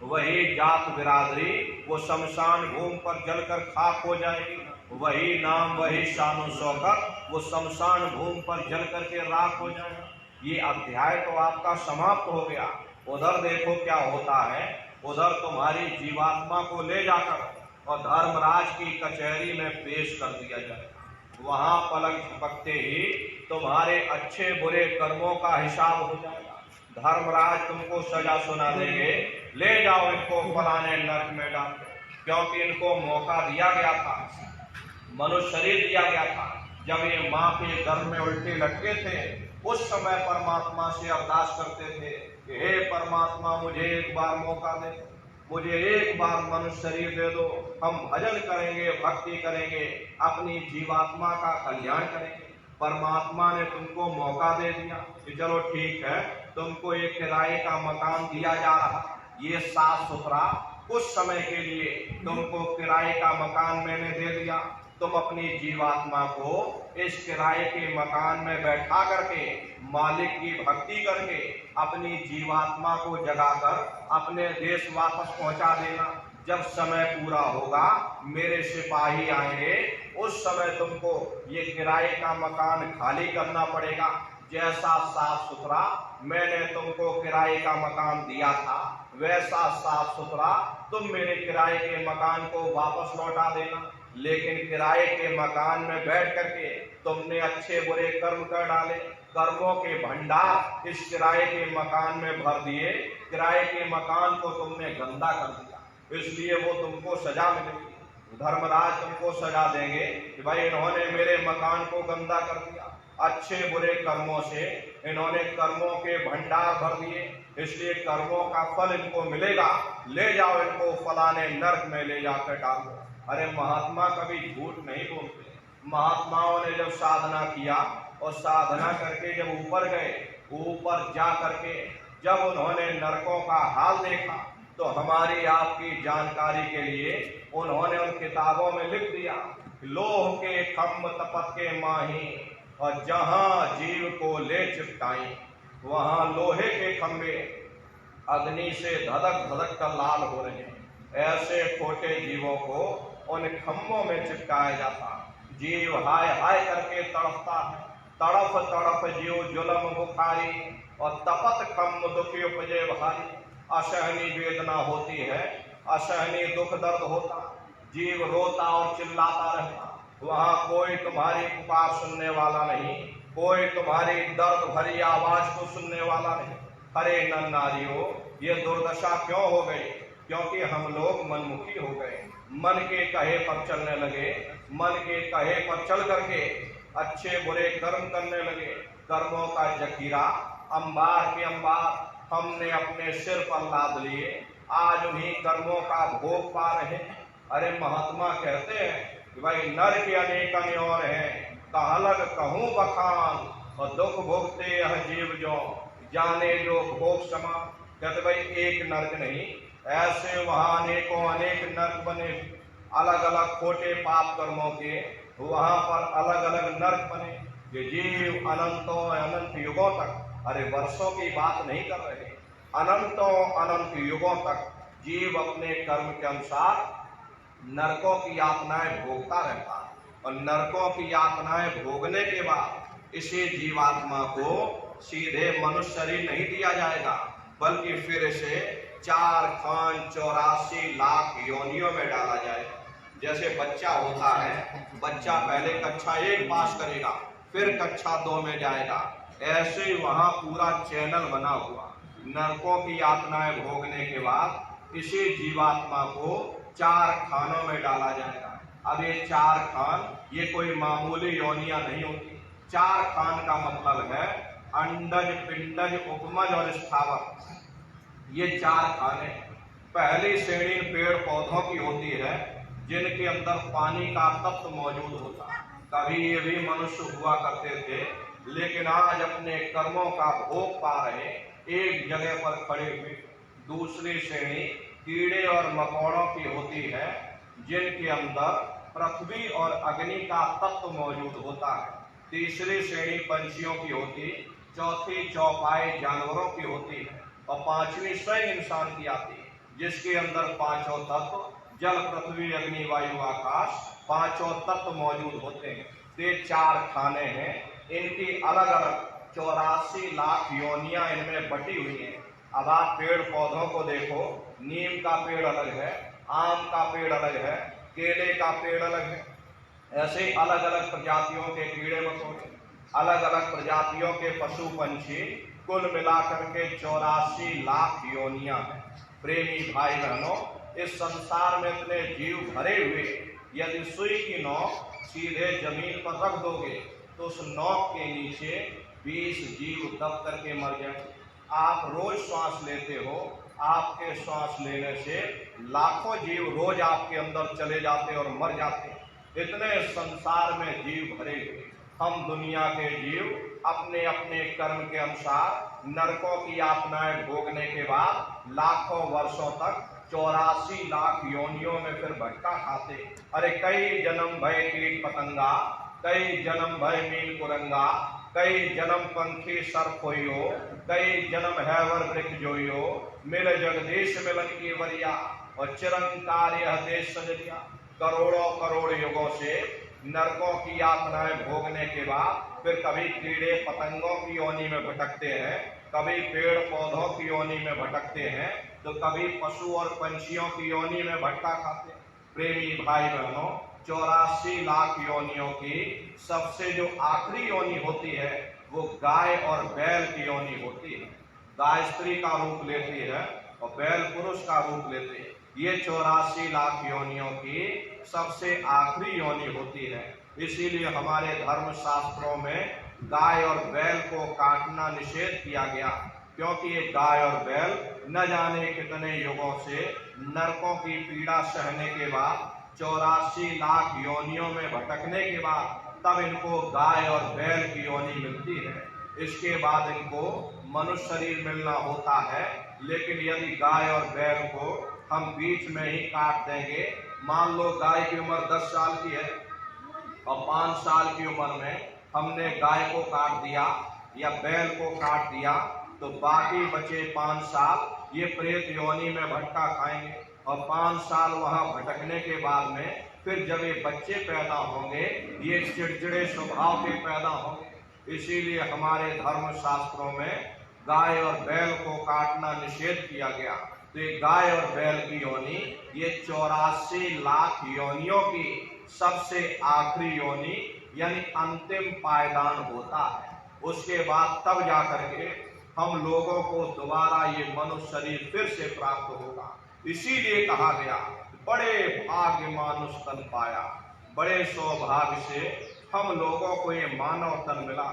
वही जात बिरादरी वो शमशान भूमि पर जलकर खाक हो जाएगी। वही नाम, वही शानो शौकत वो शमशान भूमि पर जल करके राख हो जाएगा। ये अध्याय तो आपका समाप्त हो गया। उधर देखो क्या होता है, उधर तुम्हारी जीवात्मा को ले जाकर और धर्मराज की कचहरी में पेश कर दिया जाएगा। वहां पलक झपकते ही तुम्हारे अच्छे बुरे कर्मों का हिसाब हो जाएगा। धर्मराज तुमको सजा सुना देंगे, ले जाओ इनको फलाने नरक में डाल, क्योंकि इनको मौका दिया गया था, मनुष्य शरीर दिया गया था। जब ये माँ के गर्भ में उल्टे लटके थे, उस समय परमात्मा से अरदास करते थे कि हे परमात्मा, मुझे एक बार मौका दे, मुझे एक बार मनुष्य शरीर दे दो, हम भजन करेंगे, भक्ति करेंगे, अपनी जीवात्मा का कल्याण करेंगे। परमात्मा ने तुमको मौका दे दिया कि चलो ठीक है, तुमको एक किराए का मकान दिया जा रहा, ये साफ सुथरा कुछ समय के लिए तुमको किराए का मकान मैंने दे दिया। तुम अपनी जीवात्मा को इस किराए के मकान में बैठा करके मालिक की भक्ति करके अपनी जीवात्मा को जगाकर अपने देश वापस पहुंचा देना। जब समय पूरा होगा, मेरे सिपाही आएंगे, उस समय तुमको ये किराए का मकान खाली करना पड़ेगा। जैसा साफ सुथरा मैंने तुमको किराए का मकान दिया था, वैसा साफ सुथरा तुम मेरे किराए के मकान को वापस लौटा देना। लेकिन किराए के मकान में बैठ करके तुमने अच्छे बुरे कर्म कर डाले, कर्मों के भंडार इस किराए के मकान में भर दिए, किराए के मकान को तुमने गंदा कर दिया, इसलिए वो तुमको सजा मिलेगी। धर्मराज तुमको सजा देंगे कि भाई इन्होंने मेरे मकान को गंदा कर दिया, अच्छे बुरे कर्मों से इन्होंने कर्मों के भंडार भर दिए, इसलिए कर्मों का फल इनको मिलेगा, ले जाओ इनको फलाने नरक में ले जाकर डालो। अरे महात्मा कभी झूठ नहीं बोलते। महात्माओं ने जब साधना किया और साधना करके जब ऊपर गए, ऊपर जा करके जब उन्होंने नरकों का हाल देखा, तो हमारी आपकी जानकारी के लिए उन्होंने उन किताबों में लिख दिया, लोह के खम्भ तपत के माही और जहां जीव को ले चिपटाई, वहां लोहे के खंभे अग्नि से धधक धधक कर लाल हो रहे हैं। ऐसे खोटे जीवों को उन खम्भों में चिपकाया जाता। जीव हाय हाय करके तड़पता है, तड़प तड़प जीव जुलम बुखारी और तपत खम्भ दुखी उपजे भारी। असहनीय वेदना होती है, असहनीय दुख दर्द होता, जीव रोता और चिल्लाता रहता। वहां कोई तुम्हारी पुकार सुनने वाला नहीं, कोई तुम्हारी दर्द भरी आवाज को सुनने वाला नहीं। अरे नर नारियों, ये दुर्दशा क्यों हो गई? क्योंकि हम लोग मनमुखी हो गए, मन के कहे पर चलने लगे, मन के कहे पर चल करके अच्छे बुरे कर्म करने लगे। कर्मों का जखीरा अंबार के अंबार हमने अपने सिर पर लाद लिए, आज उन्हीं कर्मों का भोग पा रहे हैं। अरे महात्मा कहते हैं कि भाई नर के अनेक और हैं, कहलग कहूँ बखान, और दुख भोगते यह जीव जो जाने जो भोग समा। कहते भाई एक नरक नहीं, ऐसे वहां अनेकों अनेक नरक बने, अलग अलग खोटे पाप कर्मों के वहां पर अलग अलग नरक बने। ये जीव अनंतों अनंत युगों तक, अरे वर्षों की बात नहीं कर रहे, अनंतों अनंत युगों तक जीव अपने कर्म के अनुसार नरकों की यातनाएं भोगता रहता है। और नरकों की यातनाएं भोगने के बाद इसी जीवात्मा को सीधे मनुष्य शरीर नहीं दिया जाएगा, बल्कि फिर इसे 4 खान 84 लाख योनियों में डाला जाएगा। जैसे बच्चा होता है, बच्चा पहले कक्षा 1 पास करेगा, फिर कक्षा 2 में जाएगा, ऐसे ही वहां पूरा चैनल बना हुआ। नरकों की यातनाएं भोगने के बाद इसी जीवात्मा को 4 खानों में डाला जाएगा। अब ये 4 खान ये कोई मामूली योनियां नहीं होती। 4 खान का मतलब है अंडज, पिंडज, उपमज और स्थावर। ये 4 खाने पहली श्रेणी पेड़ पौधों की होती है, जिनके अंदर पानी का तत्व मौजूद होता है। कभी ये भी मनुष्य हुआ करते थे, लेकिन आज अपने कर्मों का भोग पा रहे एक जगह पर खड़े हुए। दूसरी श्रेणी कीड़े और मकोड़ों की होती है, जिनके अंदर पृथ्वी और अग्नि का तत्व मौजूद होता है। तीसरी श्रेणी पंछियों की होती, चौथी चौपाई जानवरों की होती है, और 5वीं स्वयं इंसान की आती है, जिसके अंदर 5 तत्व जल, पृथ्वी, अग्नि, वायु, आकाश 5 तत्व मौजूद होते हैं। ये 4 खाने हैं, इनकी अलग अलग 84 लाख योनियां इनमें बटी हुई हैं। अब आप पेड़ पौधों को देखो, नीम का पेड़ अलग है, आम का पेड़ अलग है, केले का पेड़ अलग है, ऐसे अलग अलग प्रजातियों के कीड़े मकोड़े, अलग अलग प्रजातियों के पशु पंछी, कुल मिलाकर के 84 लाख योनियां हैं। प्रेमी भाई बहनों, इस संसार में इतने जीव भरे हुए, यदि सुई की नोक सीधे जमीन पर रख दोगे तो उस नोक के नीचे 20 जीव दब करके मर जाए। आप रोज श्वास लेते हो, आपके श्वास लेने से लाखों जीव रोज आपके अंदर चले जाते और मर जाते। इतने संसार में जीव भरे हुए, हम दुनिया के जीव अपने अपने कर्म के अनुसार नरकों की यातनाएं भोगने के बाद लाखों वर्षों तक 84 लाख योनियों में फिर भटका खाते। अरे कई जन्म भय कीट पतंगा, कई जन्म भय मीन कुरंगा, कई जन्म पंखी सर्प होइयो, कई जन्म हैवर वृक्ष जोइयो, मिल जगदीश मिलन की वरिया, और चिरंकार यह देश सजरिया। करोड़ों करोड़ युगों से नरकों की यातनाएं भोगने के बाद फिर कभी कीड़े पतंगों की योनि में भटकते हैं, कभी पेड़ पौधों की योनि में भटकते हैं, तो कभी पशु और पंछियों की योनि में भटका खाते। प्रेमी भाई बहनों, 84 लाख योनियों की सबसे जो आखिरी योनि होती है वो गाय और बैल की योनि होती है। गाय स्त्री का रूप लेती है और बैल पुरुष का रूप लेते हैं। ये 84 लाख योनियों की सबसे आखिरी योनि होती है। इसीलिए हमारे धर्म शास्त्रों में गाय और बैल को काटना निषेध किया गया, क्योंकि ये गाय और बैल न जाने कितने युगों से नरकों की पीड़ा सहने के बाद 84 लाख योनियों में भटकने के बाद तब इनको गाय और बैल की योनि मिलती है। इसके बाद इनको मनुष्य शरीर मिलना होता है। लेकिन यदि गाय और बैल को हम बीच में ही काट देंगे, मान लो गाय की उम्र 10 साल की है और 5 साल की उम्र में हमने गाय को काट दिया या बैल को काट दिया, तो बाकी बचे 5 साल ये प्रेत योनि में भटका खाएंगे। और 5 साल वहां भटकने के बाद में फिर जब ये बच्चे पैदा होंगे, ये चिड़चिड़े स्वभाव के पैदा होंगे। इसीलिए हमारे धर्म शास्त्रों में गाय और बैल को काटना निषेध किया गया। तो ये गाय और बैल की योनि ये 84 लाख योनियों की सबसे आखिरी योनि यानी अंतिम पायदान होता है। उसके बाद तब जाकर के हम लोगों को दोबारा ये मनुष्य शरीर फिर से प्राप्त होगा। इसीलिए कहा गया बड़े भाग्य मानुष तन पाया, बड़े सौभाग्य से हम लोगों को ये मानव तन मिला।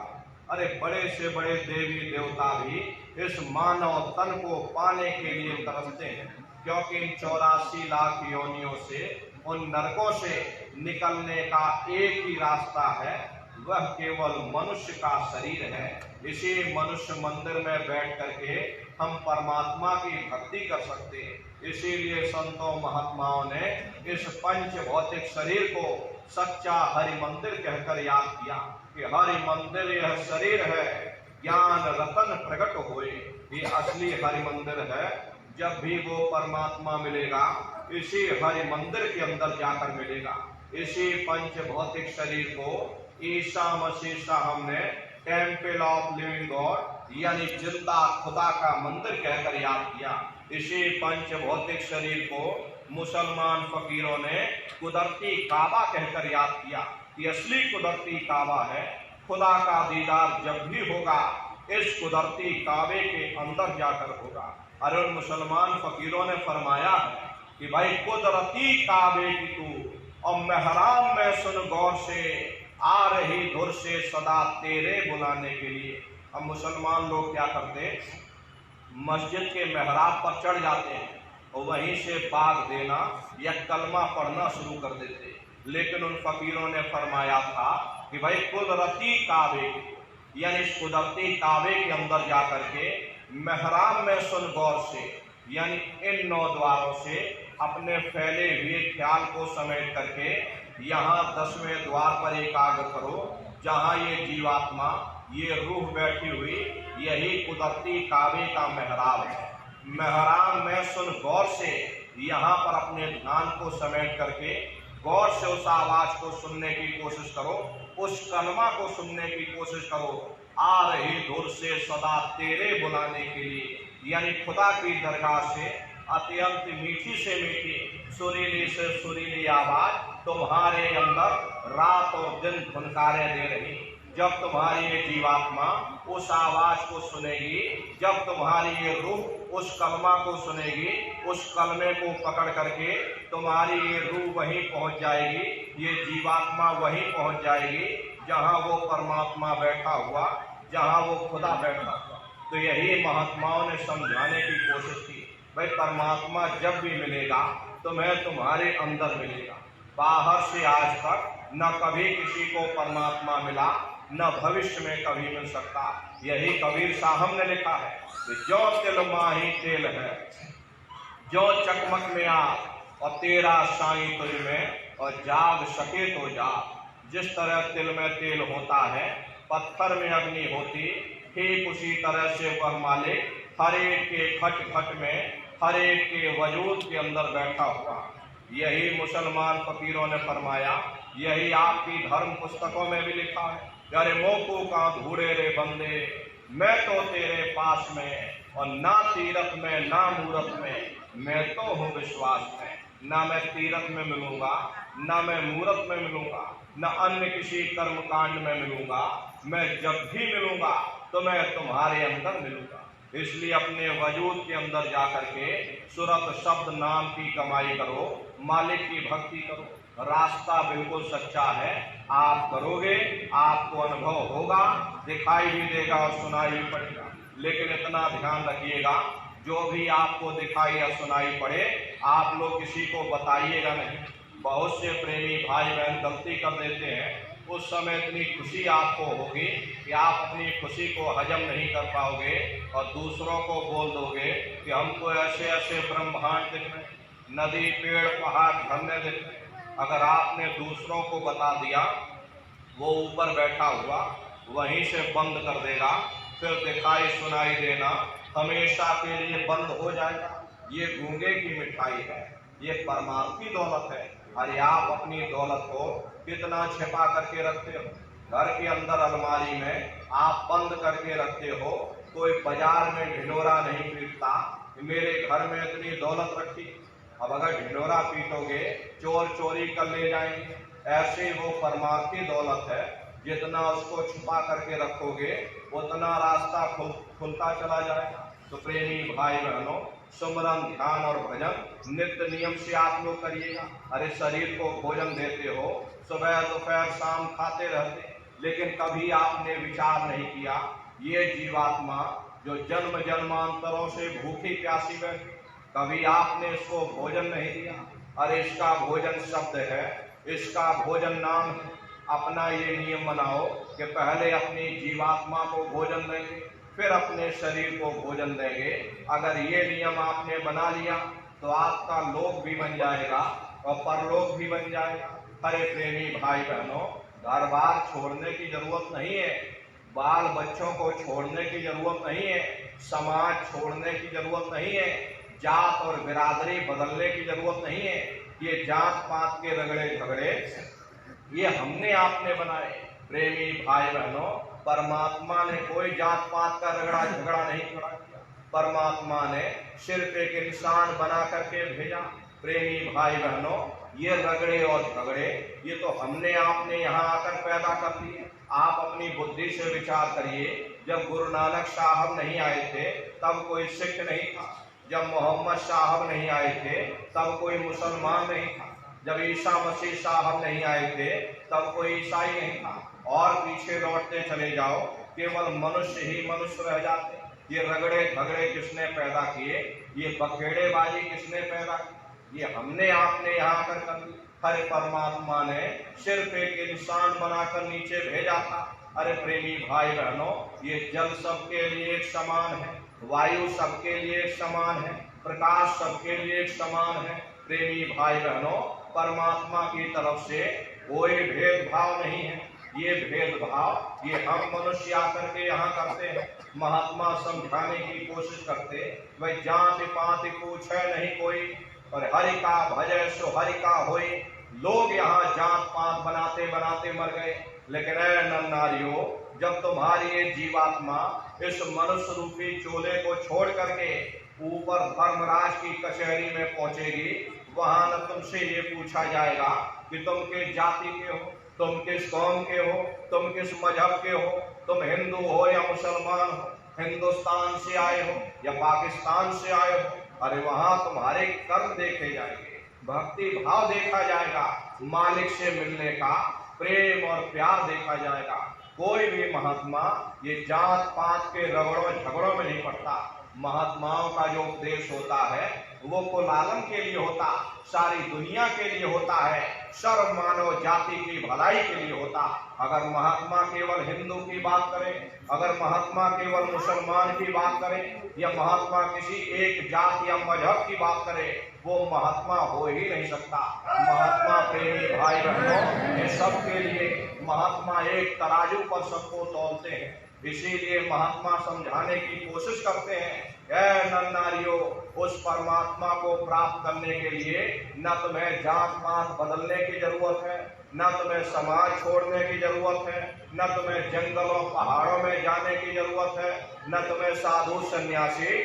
अरे बड़े से बड़े देवी देवता भी इस मानव तन को पाने के लिए तरसते हैं, क्योंकि इन 84 लाख योनियों से उन नरकों से निकलने का एक ही रास्ता है, वह केवल मनुष्य का शरीर है। इसी मनुष्य मंदिर में बैठ करके हम परमात्मा की भक्ति कर सकते हैं। इसीलिए संतों महात्माओं ने इस पंच भौतिक शरीर को सच्चा हरि मंदिर कहकर याद किया कि हरि मंदिर यह शरीर है, ज्ञान रतन प्रकट होए, ये असली हरि मंदिर है। जब भी वो परमात्मा मिलेगा इसी हरि मंदिर के अंदर जाकर मिलेगा। इसी पंच भौतिक शरीर को ईसा मसीह साहब ने टेम्पल ऑफ लिविंग गॉड यानी जिंदा खुदा का मंदिर कहकर याद किया। इसी पंच भौतिक शरीर को मुसलमान फकीरों ने कुदरती काबा कहकर याद किया। ये असली कुदरती काबा है। खुदा का दीदार जब भी होगा इस कुदरती काबे के अंदर जाकर होगा। और उन मुसलमान फकीरों ने फरमाया है कि भाई कुदरती काबे की तू और मेहराम में सुन गौर से, आ रही धुर से सदा तेरे बुलाने के लिए। अब मुसलमान लोग क्या करते, मस्जिद के मेहराब पर चढ़ जाते हैं और वहीं से बाग देना या कलमा पढ़ना शुरू कर देते। लेकिन उन फकीरों ने फरमाया था कि भाई कुदरती काबे यानी इस कुदरती काबे के अंदर जाकर के मेहराब में सुन गौर से यानी इन 9 द्वारों से अपने फैले हुए ख्याल को समेट करके यहाँ 10वें द्वार पर एकाग्र करो, जहाँ ये जीवात्मा ये रूह बैठी हुई, यही कुदरती काबे का मेहराब है। मेहराब में सुन गौर से यहाँ पर अपने ध्यान को समेट करके गौर से उस आवाज को सुनने की कोशिश करो, उस कलमा को सुनने की कोशिश करो। आ रही धुर से सदा तेरे बुलाने के लिए, यानी खुदा की दरगाह से अत्यंत मीठी से मीठी, सुरीली से सुरीली आवाज तुम्हारे अंदर रात और दिन फुनकारे दे रही। जब तुम्हारी ये जीवात्मा उस आवाज को सुनेगी, जब तुम्हारी ये रूह उस कलमा को सुनेगी, उस कलमे को पकड़ करके तुम्हारी ये रूह वहीं पहुंच जाएगी, ये जीवात्मा वहीं पहुंच जाएगी जहां वो परमात्मा बैठा हुआ, जहां वो खुदा बैठा हुआ। तो यही महात्माओं ने समझाने की कोशिश की, भाई परमात्मा जब भी मिलेगा तुम्हें तुम्हारे अंदर मिलेगा। बाहर से आज तक न कभी किसी को परमात्मा मिला, न भविष्य में कभी मिल सकता। यही कबीर साहब ने लिखा है कि जो तिल माही तेल है, जो चकमक में आ और तेरा साई तुझ में और जाग सके तो जाग। जिस तरह तिल में तेल होता है, पत्थर में अग्नि होती, ठीक उसी तरह से वह मालिक हर एक के खट खट में, हर एक के वजूद के अंदर बैठा हुआ। यही मुसलमान फकीरों ने फरमाया, यही आपकी धर्म पुस्तकों में भी लिखा है, अरे मोकू का धूड़े रे बंदे, मैं तो तेरे पास में, और ना तीरथ में ना मूरत में, मैं तो हूँ विश्वास में। ना मैं तीरथ में मिलूंगा, ना मैं मूरत में मिलूंगा, न अन्य किसी कर्म कांड में मिलूंगा। मैं जब भी मिलूंगा तो मैं तुम्हारे अंदर मिलूंगा। इसलिए अपने वजूद के अंदर जाकर के सुरत शब्द नाम की कमाई करो, मालिक की भक्ति करो। रास्ता बिल्कुल सच्चा है, आप करोगे आपको अनुभव होगा, दिखाई भी देगा और सुनाई भी पड़ेगा। लेकिन इतना ध्यान रखिएगा, जो भी आपको दिखाई या सुनाई पड़े आप लोग किसी को बताइएगा नहीं। बहुत से प्रेमी भाई बहन गलती कर देते हैं, उस समय इतनी खुशी आपको होगी कि आप अपनी खुशी को हजम नहीं कर पाओगे और दूसरों को बोल दोगे कि हमको ऐसे ऐसे ब्रह्मांड दिख रहे, नदी पेड़ पहाड़ झरने दिख रहे। अगर आपने दूसरों को बता दिया, वो ऊपर बैठा हुआ वहीं से बंद कर देगा, फिर दिखाई सुनाई देना हमेशा के लिए बंद हो जाएगा। ये गूंगे की मिठाई है, ये परमात्मा की दौलत है। अरे आप अपनी दौलत को कितना छिपा करके रखते हो, घर के अंदर अलमारी में आप बंद करके रखते हो। कोई बाजार में ढिंढोरा नहीं पीटता कि मेरे घर में इतनी दौलत रखी। अब अगर ढिंढोरा पीटोगे चोर चोरी कर ले जाएंगे। ऐसे वो परमात्मा की दौलत है, जितना उसको छुपा करके रखोगे उतना रास्ता खुलता चला जाएगा। तो प्रेमी भाई बहनों, सुमरन ध्यान और भजन नित्य नियम से आप लोग करिएगा। अरे शरीर को भोजन देते हो, सुबह दोपहर शाम खाते रहते, लेकिन कभी आपने विचार नहीं किया ये जीवात्मा जो जन्म जन्मांतरों से भूखी प्यासी बैठी, कभी आपने इसको भोजन नहीं दिया। और इसका भोजन शब्द है, इसका भोजन नाम है। अपना ये नियम बनाओ कि पहले अपनी जीवात्मा को भोजन देंगे, फिर अपने शरीर को भोजन देंगे। अगर ये नियम आपने बना लिया तो आपका लोक भी बन जाएगा और परलोक भी बन जाएगा। हरे प्रेमी भाई बहनों, घर बार छोड़ने की जरूरत नहीं है, बाल बच्चों को छोड़ने की जरूरत नहीं है, समाज छोड़ने की जरूरत नहीं है, जात और बिरादरी बदलने की जरूरत नहीं है। ये जात पात के रगड़े झगड़े ये हमने आपने बनाए। प्रेमी भाई बहनों, परमात्मा ने कोई जात पात का रगड़ा झगड़ा नहीं खड़ा किया। परमात्मा ने सिर्फ एक इंसान बना करके भेजा। प्रेमी भाई बहनों, ये रगड़े और झगड़े ये तो हमने आपने यहाँ आकर पैदा कर दिए। आप अपनी बुद्धि से विचार करिए, जब गुरु नानक साहब नहीं आए थे तब कोई सिख नहीं था, जब मोहम्मद साहब नहीं आए थे तब कोई मुसलमान नहीं था, जब ईसा मसीह साहब नहीं आए थे तब कोई ईसाई नहीं था। और पीछे लौटते चले जाओ, केवल मनुष्य ही मनुष्य रह जाते। ये रगड़े झगड़े किसने पैदा किए? ये बखेड़ेबाजी किसने पैदा की? ये हमने आपने यहाँ कर दी। हर परमात्मा ने सिर्फ एक इंसान बनाकर नीचे भेजा था। अरे प्रेमी भाई बहनों, ये जल सबके लिए एक समान है, वायु सबके लिए एक समान है, प्रकाश सबके लिए एक समान है। प्रेमी भाई बहनों, परमात्मा की तरफ से कोई भेदभाव नहीं है। ये भेदभाव ये हम मनुष्य आकर के यहाँ करते हैं। महात्मा समझाने की कोशिश करते, वह जाति पाति पूछे नहीं कोई, और हरि का भजय सो हरि का होई। लोग यहाँ जात पात बनाते बनाते मर गए। लेकिन ऐ नर नारियों, जब तुम्हारी ये जीवात्मा इस मनुष्य रूपी चोले को छोड़ करके ऊपर धर्मराज की कचहरी में पहुंचेगी, वहां न तुमसे ये पूछा जाएगा कि तुम किस जाति के हो, तुम किस कौम के हो, तुम किस मजहब के हो, तुम हिंदू हो या मुसलमान हो, हिंदुस्तान से आए हो या पाकिस्तान से आए हो। अरे वहां तुम्हारे कर्म देखे जाएंगे, भक्ति भाव देखा जाएगा, मालिक से मिलने का प्रेम और प्यार देखा जाएगा। कोई भी महात्मा ये जात पात के रगड़ों झगड़ों में नहीं पड़ता। महात्माओं का जो उपदेश होता है वो कुल आलम के लिए होता, सारी दुनिया के लिए होता है, सर्व मानव जाति की भलाई के लिए होता। अगर महात्मा केवल हिंदू की बात करे, अगर महात्मा केवल मुसलमान की बात करे, या महात्मा किसी एक जात या मजहब की बात करे, वो महात्मा हो ही नहीं सकता। महात्मा प्रेमी भाई बहनों, ये सबके लिए महात्मा एक तराजू पर सबको तौलते हैं। इसीलिए महात्मा समझाने की कोशिश करते हैं, ऐ नर नारियों, उस परमात्मा को प्राप्त करने के लिए न तुम्हें जात पात बदलने की जरूरत है, न तुम्हें समाज छोड़ने की जरूरत है, न तुम्हें जंगलों पहाड़ों में जाने की जरूरत है, न तुम्हें साधु सन्यासी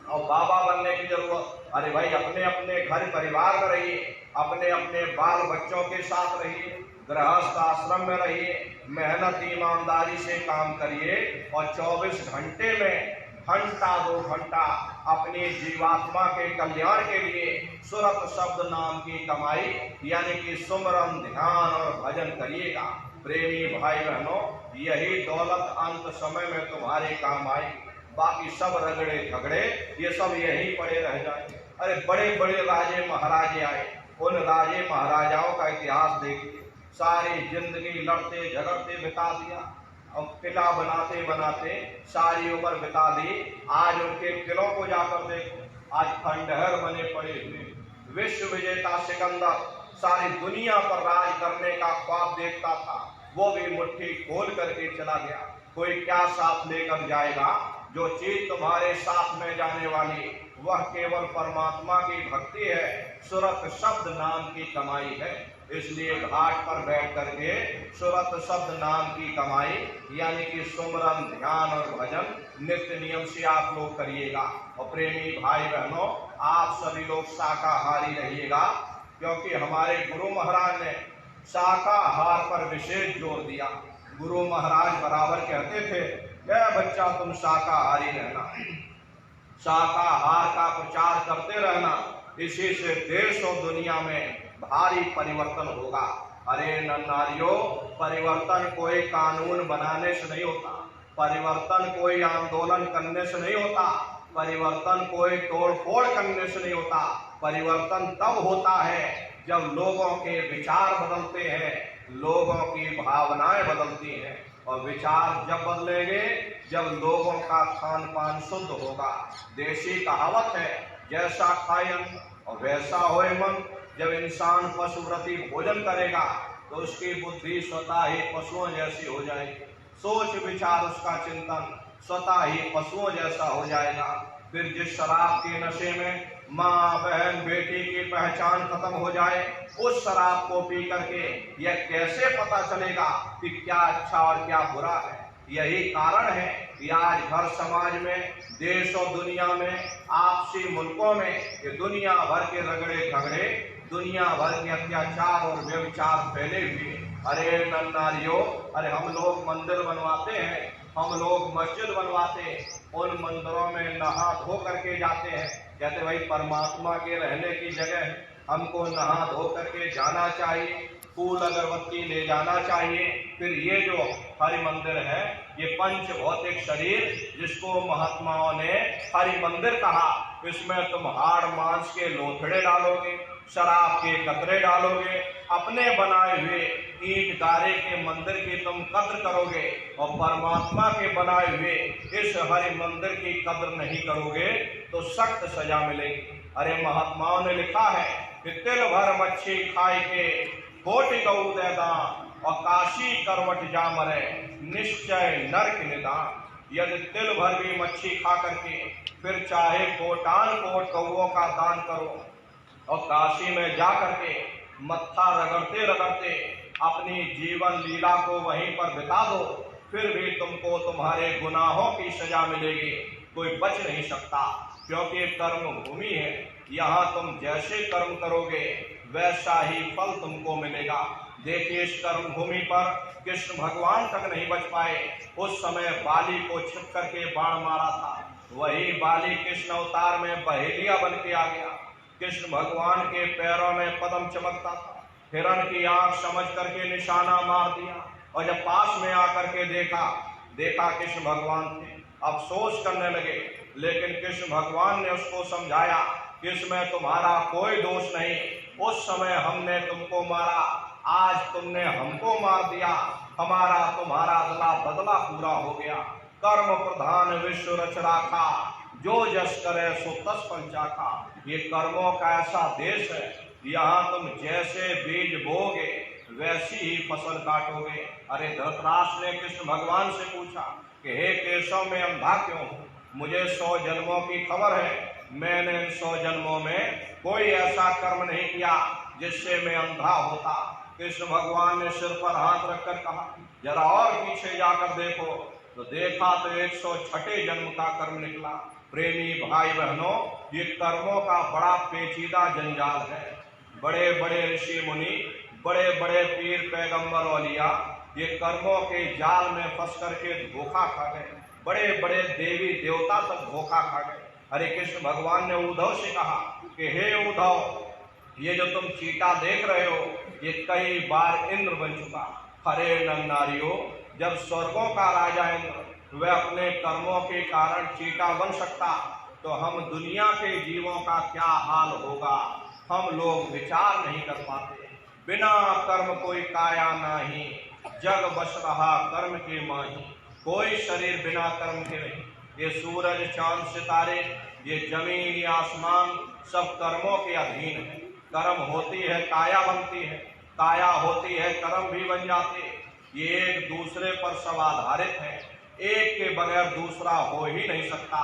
और बाबा बनने की जरूरत। अरे भाई, अपने अपने घर परिवार में रहिए, अपने अपने बाल बच्चों के साथ रहिए, गृहस्थ आश्रम में रहिए, मेहनत ईमानदारी से काम करिए और 24 घंटे में घंटा 2 घंटा अपनी जीवात्मा के कल्याण के लिए सुरत शब्द नाम की कमाई यानी कि सुमरन, ध्यान और भजन करिएगा। प्रेमी भाई बहनों, यही दौलत अंत समय में तुम्हारे काम आएगी। बाकी सब रगड़े झगड़े ये सब यही पड़े रह जाएंगे। अरे बड़े बड़े राजे महाराजे आए, उन राजे महाराजाओं का इतिहास देखिए, सारी जिंदगी लड़ते झगड़ते बिता दिया और किला बनाते बनाते सारी उम्र बिता दी। आज उनके किलों को जाकर देखो, आज खंडहर बने पड़े हुए। विश्व विजेता सिकंदर सारी दुनिया पर राज करने का ख्वाब देखता था, वो भी मुट्ठी खोल करके चला गया। कोई क्या साथ लेकर जाएगा? जो चीज तुम्हारे साथ में जाने वाली वह केवल परमात्मा की भक्ति है, सुरत शब्द नाम की कमाई है। इसलिए घाट पर बैठ करके सुरत शब्द नाम की कमाई यानी कि सुमरन, ध्यान और भजन नित्य नियम से आप लोग करिएगा। और प्रेमी भाई बहनों, आप सभी लोग शाकाहारी रहिएगा, क्योंकि हमारे गुरु महाराज ने शाकाहार पर विशेष जोर दिया। गुरु महाराज बराबर कहते थे, क्या बच्चा तुम शाकाहारी रहना, शाकाहार का प्रचार करते रहना, इसी से देश और दुनिया में भारी परिवर्तन होगा। अरे नारियों, परिवर्तन कोई कानून बनाने से नहीं होता, परिवर्तन कोई आंदोलन करने से नहीं होता, परिवर्तन कोई तोड़ फोड़ करने से नहीं होता। परिवर्तन तब होता है जब लोगों के विचार बदलते हैं, लोगों की भावनाएं बदलती हैं। और विचार जब बदलेंगे जब लोगों का खान पान शुद्ध होगा। देशी कहावत है, जैसा खाए अन्न और वैसा होए मन। जब इंसान पशुव्रती भोजन करेगा तो उसकी बुद्धि स्वतः ही पशुओं जैसी हो जाएगी। सोच विचार उसका चिंतन स्वतः ही पशुओं जैसा हो जाएगा। फिर जिस शराब के नशे में माँ बहन बेटी की पहचान खत्म हो जाए, उस शराब को पी करके यह कैसे पता चलेगा कि क्या अच्छा और क्या बुरा है। यही कारण है कि आज हर समाज में, देश और दुनिया में, आपसी मुल्कों में ये दुनिया भर के रगड़े झगड़े, दुनिया भर के अत्याचार और व्यभिचार फैले हुए। अरे नन्नारियों, अरे हम लोग मंदिर बनवाते हैं, हम लोग मस्जिद बनवाते हैं, उन मंदिरों में नहा धो करके जाते हैं। कहते भाई परमात्मा के रहने की जगह है, हमको नहा धो करके जाना चाहिए, फूल अगरबत्ती ले जाना चाहिए। फिर ये जो हरि मंदिर है, ये पंच भौतिक शरीर जिसको महात्माओं ने हरि मंदिर कहा, इसमें तुम हाड़ मांस के लोथड़े डालोगे, शराब के कतरे डालोगे, अपने बनाए हुए ईंट गारे के मंदिर की तुम कद्र करोगे और परमात्मा के बनाए हुए इस हरि मंदिर की कद्र नहीं करोगे तो सख्त सजा मिलेगी। अरे महात्माओं ने लिखा है कि तिल भर मच्छी खाए के कोटि गौ दे दान और काशी करवट जा मरे निश्चय नरक निदान। यदि तिल भर भी मच्छी खा करके फिर चाहे कोटान कोट गौओं का दान करो और काशी में जा करके मत्था रगड़ते रगड़ते अपनी जीवन लीला को वहीं पर बिता दो, फिर भी तुमको तुम्हारे गुनाहों की सजा मिलेगी। कोई बच नहीं सकता, क्योंकि कर्म भूमि है। यहाँ तुम जैसे कर्म करोगे वैसा ही फल तुमको मिलेगा। देखिए, इस कर्म भूमि पर कृष्ण भगवान तक नहीं बच पाए। उस समय बाली को छिप करके बाण मारा था, वही बाली कृष्ण अवतार में बहेलिया बन के आ गया। कृष्ण भगवान के पैरों में पद्म चमकता था, हिरण की आंख समझ करके निशाना मार दिया और जब पास में आकर के देखा कृष्ण भगवान थे, अफसोस करने लगे। लेकिन कृष्ण भगवान ने उसको समझाया कि इसमें तुम्हारा कोई दोष नहीं, उस समय हमने तुमको मारा, आज तुमने हमको मार दिया, हमारा तुम्हारा अदला बदला पूरा हो गया। कर्म प्रधान विश्व रच राखा, जो जस करे सो तस फल चाखा। ये कर्मों का ऐसा देश है, यहाँ तुम जैसे बीज बोगे वैसी ही फसल काटोगे। अरे धृतराष्ट्र ने कृष्ण भगवान से पूछा कि हे केशव, मैं अंधा क्यों हूँ? मुझे 100 जन्मों की खबर है, मैंने इन 100 जन्मों में कोई ऐसा कर्म नहीं किया जिससे मैं अंधा होता। कृष्ण भगवान ने सिर पर हाथ रखकर कहा, जरा और पीछे जाकर देखो। तो देखा तो 106 जन्म का कर्म निकला। प्रेमी भाई बहनों, ये कर्मों का बड़ा पेचीदा जंजाल है। बड़े बड़े ऋषि मुनि, बड़े बड़े पीर पैगंबर औलिया ये कर्मों के जाल में फंस करके धोखा खा गए। बड़े बड़े देवी देवता तक धोखा खा गए। हरे कृष्ण भगवान ने उद्धव से कहा कि हे उद्धव, ये जो तुम चीटा देख रहे हो ये कई बार इंद्र बन चुका। हरे नरनारियों, जब स्वर्गों का राजा इंद्र वह अपने कर्मों के कारण चीटा बन सकता तो हम दुनिया के जीवों का क्या हाल होगा, हम लोग विचार नहीं कर पाते। बिना कर्म कोई काया नाही, जग बस रहा कर्म के माही। कोई शरीर बिना कर्म के नहीं। ये सूरज चांद सितारे, ये जमीन ये आसमान सब कर्मों के अधीन है। कर्म होती है काया बनती है, काया होती है कर्म भी बन जाते। ये एक दूसरे पर सब आधारित है, एक के बगैर दूसरा हो ही नहीं सकता।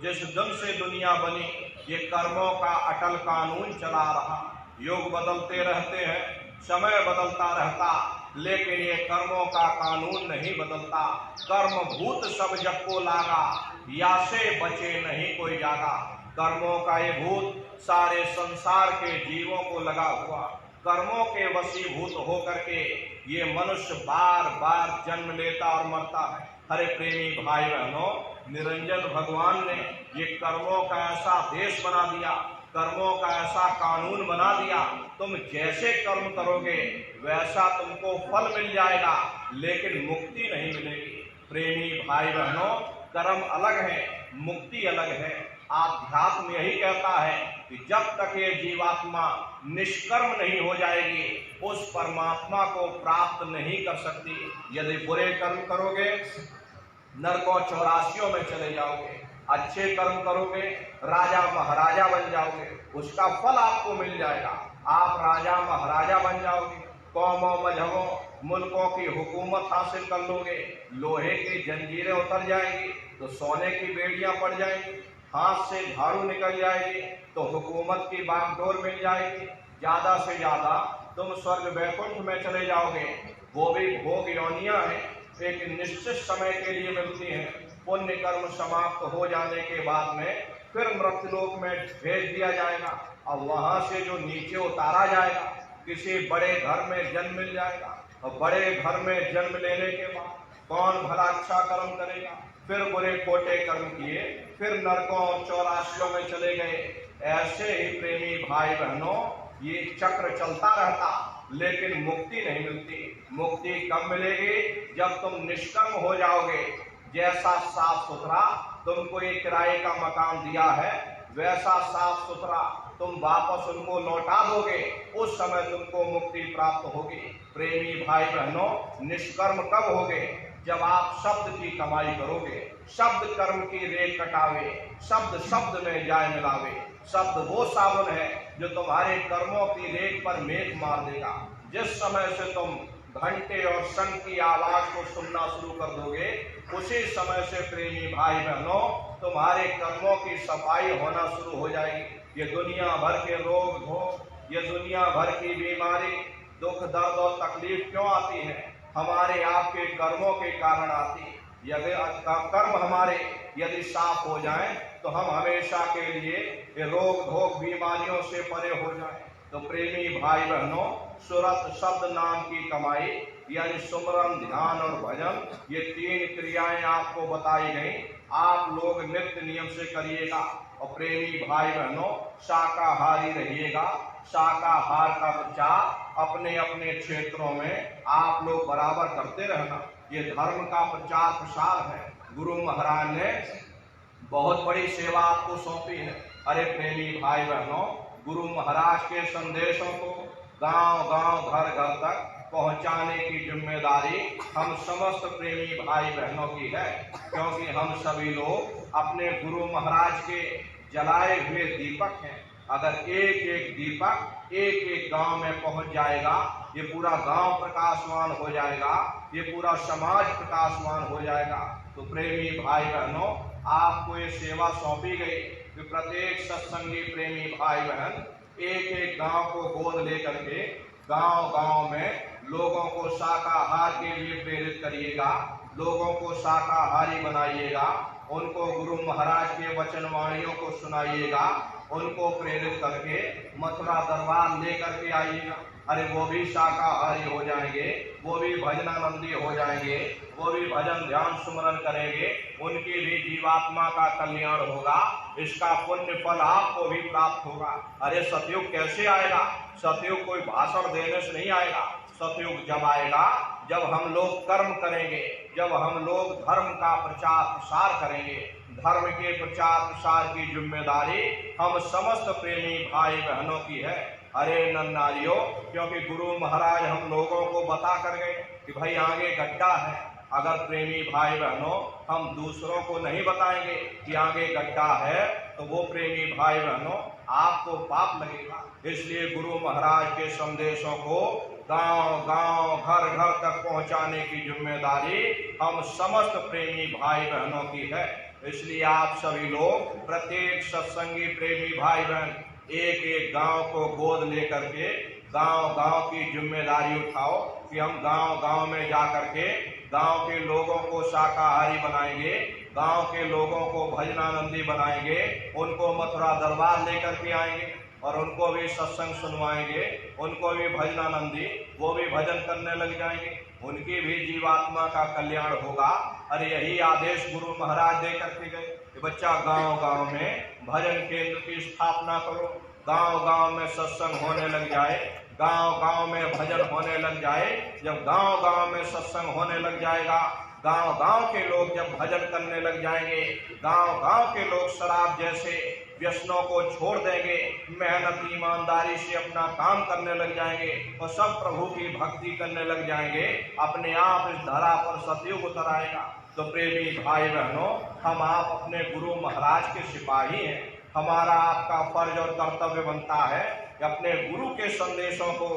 जिस दिन से दुनिया बनी ये कर्मों का अटल कानून चला रहा। युग बदलते रहते हैं, समय बदलता रहता, लेकिन ये कर्मों का कानून नहीं बदलता। कर्म भूत सब जग को लागा, या से बचे नहीं कोई जागा। कर्मों का ये भूत सारे संसार के जीवों को लगा हुआ। कर्मों के वशीभूत होकर के ये मनुष्य बार बार जन्म लेता और मरता है। हरे प्रेमी भाई बहनों, निरंजन भगवान ने ये कर्मों का ऐसा देश बना दिया, कर्मों का ऐसा कानून बना दिया। तुम जैसे कर्म करोगे वैसा तुमको फल मिल जाएगा, लेकिन मुक्ति नहीं मिलेगी। प्रेमी भाई बहनों, कर्म अलग है, मुक्ति अलग है। आध्यात्म यही कहता है कि जब तक ये जीवात्मा निष्कर्म नहीं हो जाएगी उस परमात्मा को प्राप्त नहीं कर सकती। यदि बुरे कर्म करोगे नरकों चौरासियों में चले जाओगे, अच्छे कर्म करोगे राजा महाराजा बन जाओगे, उसका फल आपको मिल जाएगा। आप राजा महाराजा बन जाओगे, कौमों मजहबों मुल्कों की हुकूमत हासिल कर लोगे, लोहे की जंजीरें उतर जाएंगी तो सोने की बेड़ियां पड़ जाएंगी, हाथ से झाड़ू निकल जाएगी तो हुकूमत की बागडोर मिल जाएगी, ज्यादा से ज्यादा तुम स्वर्ग वैकुंठ में चले जाओगे। वो भी भोग योनियां हैं, एक निश्चित समय के लिए मिलती हैं। पुण्य कर्म समाप्त हो जाने के बाद में फिर मृत्युलोक में भेज दिया जाएगा और वहां से जो नीचे उतारा जाएगा किसी बड़े घर में जन्म मिल जाएगा। और बड़े घर में जन्म लेने के बाद कौन भला अच्छा कर्म करेगा, फिर बुरे खोटे कर्म किए, फिर नरकों और चौरासियों में चले गए। ऐसे ही प्रेमी भाई बहनों ये चक्र चलता रहता, लेकिन मुक्ति नहीं मिलती। मुक्ति कब मिलेगी? जब तुम निष्कर्म हो जाओगे। जैसा साफ सुथरा तुमको ये किराए का मकान दिया है वैसा साफ सुथरा तुम वापस उनको लौटा दोगे, उस समय तुमको मुक्ति प्राप्त होगी। प्रेमी भाई बहनों निष्कर्म कब होगे? जब आप शब्द की कमाई करोगे, शब्द कर्म की रेख कटावे, शब्द शब्द में जाय मिलावे। शब्द वो साबुन है जो तुम्हारे कर्मों की रेख पर मेघ मार देगा। जिस समय से तुम घंटे और शंख की आवाज को सुनना शुरू कर दोगे उसी समय से प्रेमी भाई बहनों तुम्हारे कर्मों की सफाई होना शुरू हो जाएगी। ये दुनिया भर के रोग भोग, ये दुनिया भर की बीमारी, दुख दर्द और तकलीफ क्यों आती है? हमारे आपके कर्मों के कारण आती है। यदि कर्म हमारे यदि साफ हो जाएं तो हम हमेशा के लिए ये रोग भोग बीमारियों से परे हो जाएं। तो प्रेमी भाई बहनों सुरत शब्द नाम की कमाई यानी सुमरन ध्यान और भजन, ये तीन क्रियाएं आपको बताई गई। आप लोग नित्य नियम से करिएगा। और प्रेमी भाई बहनों शाकाहारी रहिएगा। शाकाहार का प्रचार अपने अपने क्षेत्रों में आप लोग बराबर करते रहना। ये धर्म का प्रचार प्रसार है। गुरु महाराज ने बहुत बड़ी सेवा आपको सौंपी है। अरे प्रेमी भाई बहनों गुरु महाराज के संदेशों को गांव गांव घर घर तक पहुंचाने की जिम्मेदारी हम समस्त प्रेमी भाई बहनों की है, क्योंकि हम सभी लोग अपने गुरु महाराज के जलाए हुए दीपक हैं। अगर एक एक दीपक एक एक गांव में पहुंच जाएगा, ये पूरा गांव प्रकाशवान हो जाएगा, ये पूरा समाज प्रकाशवान हो जाएगा। तो प्रेमी भाई बहनों आपको ये सेवा सौंपी गई कि प्रत्येक सत्संगी प्रेमी भाई बहन एक एक गांव को गोद लेकर के गांव गांव में लोगों को शाकाहार के लिए प्रेरित करिएगा, लोगों को शाकाहारी बनाइएगा, उनको गुरु महाराज के वचन वाणियों को सुनाइएगा, उनको प्रेरित करके मथुरा दरबार लेकर के आइएगा। अरे वो भी शाकाहारी हो जाएंगे, वो भी भजनानंदी हो जाएंगे, वो भी भजन ध्यान सुमरन करेंगे, उनकी भी जीवात्मा का कल्याण होगा। इसका पुण्य फल आपको भी प्राप्त होगा। अरे सतयुग कैसे आएगा? सतयुग कोई भाषण देने से नहीं आएगा। सतयुग जब आएगा जब हम लोग कर्म करेंगे, जब हम लोग धर्म का प्रचार प्रसार करेंगे। धर्म के प्रचार प्रसार की जिम्मेदारी हम समस्त प्रेमी भाई बहनों की है। अरे नन्नारियों, क्योंकि गुरु महाराज हम लोगों को बता कर गए कि भाई आगे गड्ढा है। अगर प्रेमी भाई बहनों हम दूसरों को नहीं बताएंगे कि आगे गड्ढा है तो वो प्रेमी भाई बहनों आपको पाप लगेगा। इसलिए गुरु महाराज के संदेशों को गांव गांव घर घर तक पहुंचाने की जिम्मेदारी हम समस्त प्रेमी भाई बहनों की है। इसलिए आप सभी लोग प्रत्येक सत्संगी प्रेमी भाई बहन एक एक गांव को गोद लेकर के गांव गांव की जिम्मेदारी उठाओ कि हम गांव गांव में जाकर के गांव के लोगों को शाकाहारी बनाएंगे, गांव के लोगों को भजनानंदी बनाएंगे, उनको मथुरा दरबार लेकर के आएंगे और उनको भी सत्संग सुनवाएंगे, उनको भी भजनानंदी, वो भी भजन करने लग जाएंगे, उनकी भी जीवात्मा का कल्याण होगा। अरे यही आदेश गुरु महाराज दे करके गए कि बच्चा गांव गांव में भजन केंद्र की स्थापना करो, गांव गांव में सत्संग होने लग जाए, गांव गांव में भजन होने लग जाए। जब गांव गांव में सत्संग होने लग जाएगा, गांव-गांव के लोग जब भजन करने लग जाएंगे, गांव-गांव के लोग शराब जैसे व्यसनों को छोड़ देंगे, मेहनत ईमानदारी से अपना काम करने लग जाएंगे और सब प्रभु की भक्ति करने लग जाएंगे, अपने आप इस धरा पर सतयुग उतर आएगा। तो प्रेमी भाई बहनों, हम आप अपने गुरु महाराज के सिपाही हैं। हमारा आपका फर्ज और कर्तव्य बनता है कि अपने गुरु के संदेशों को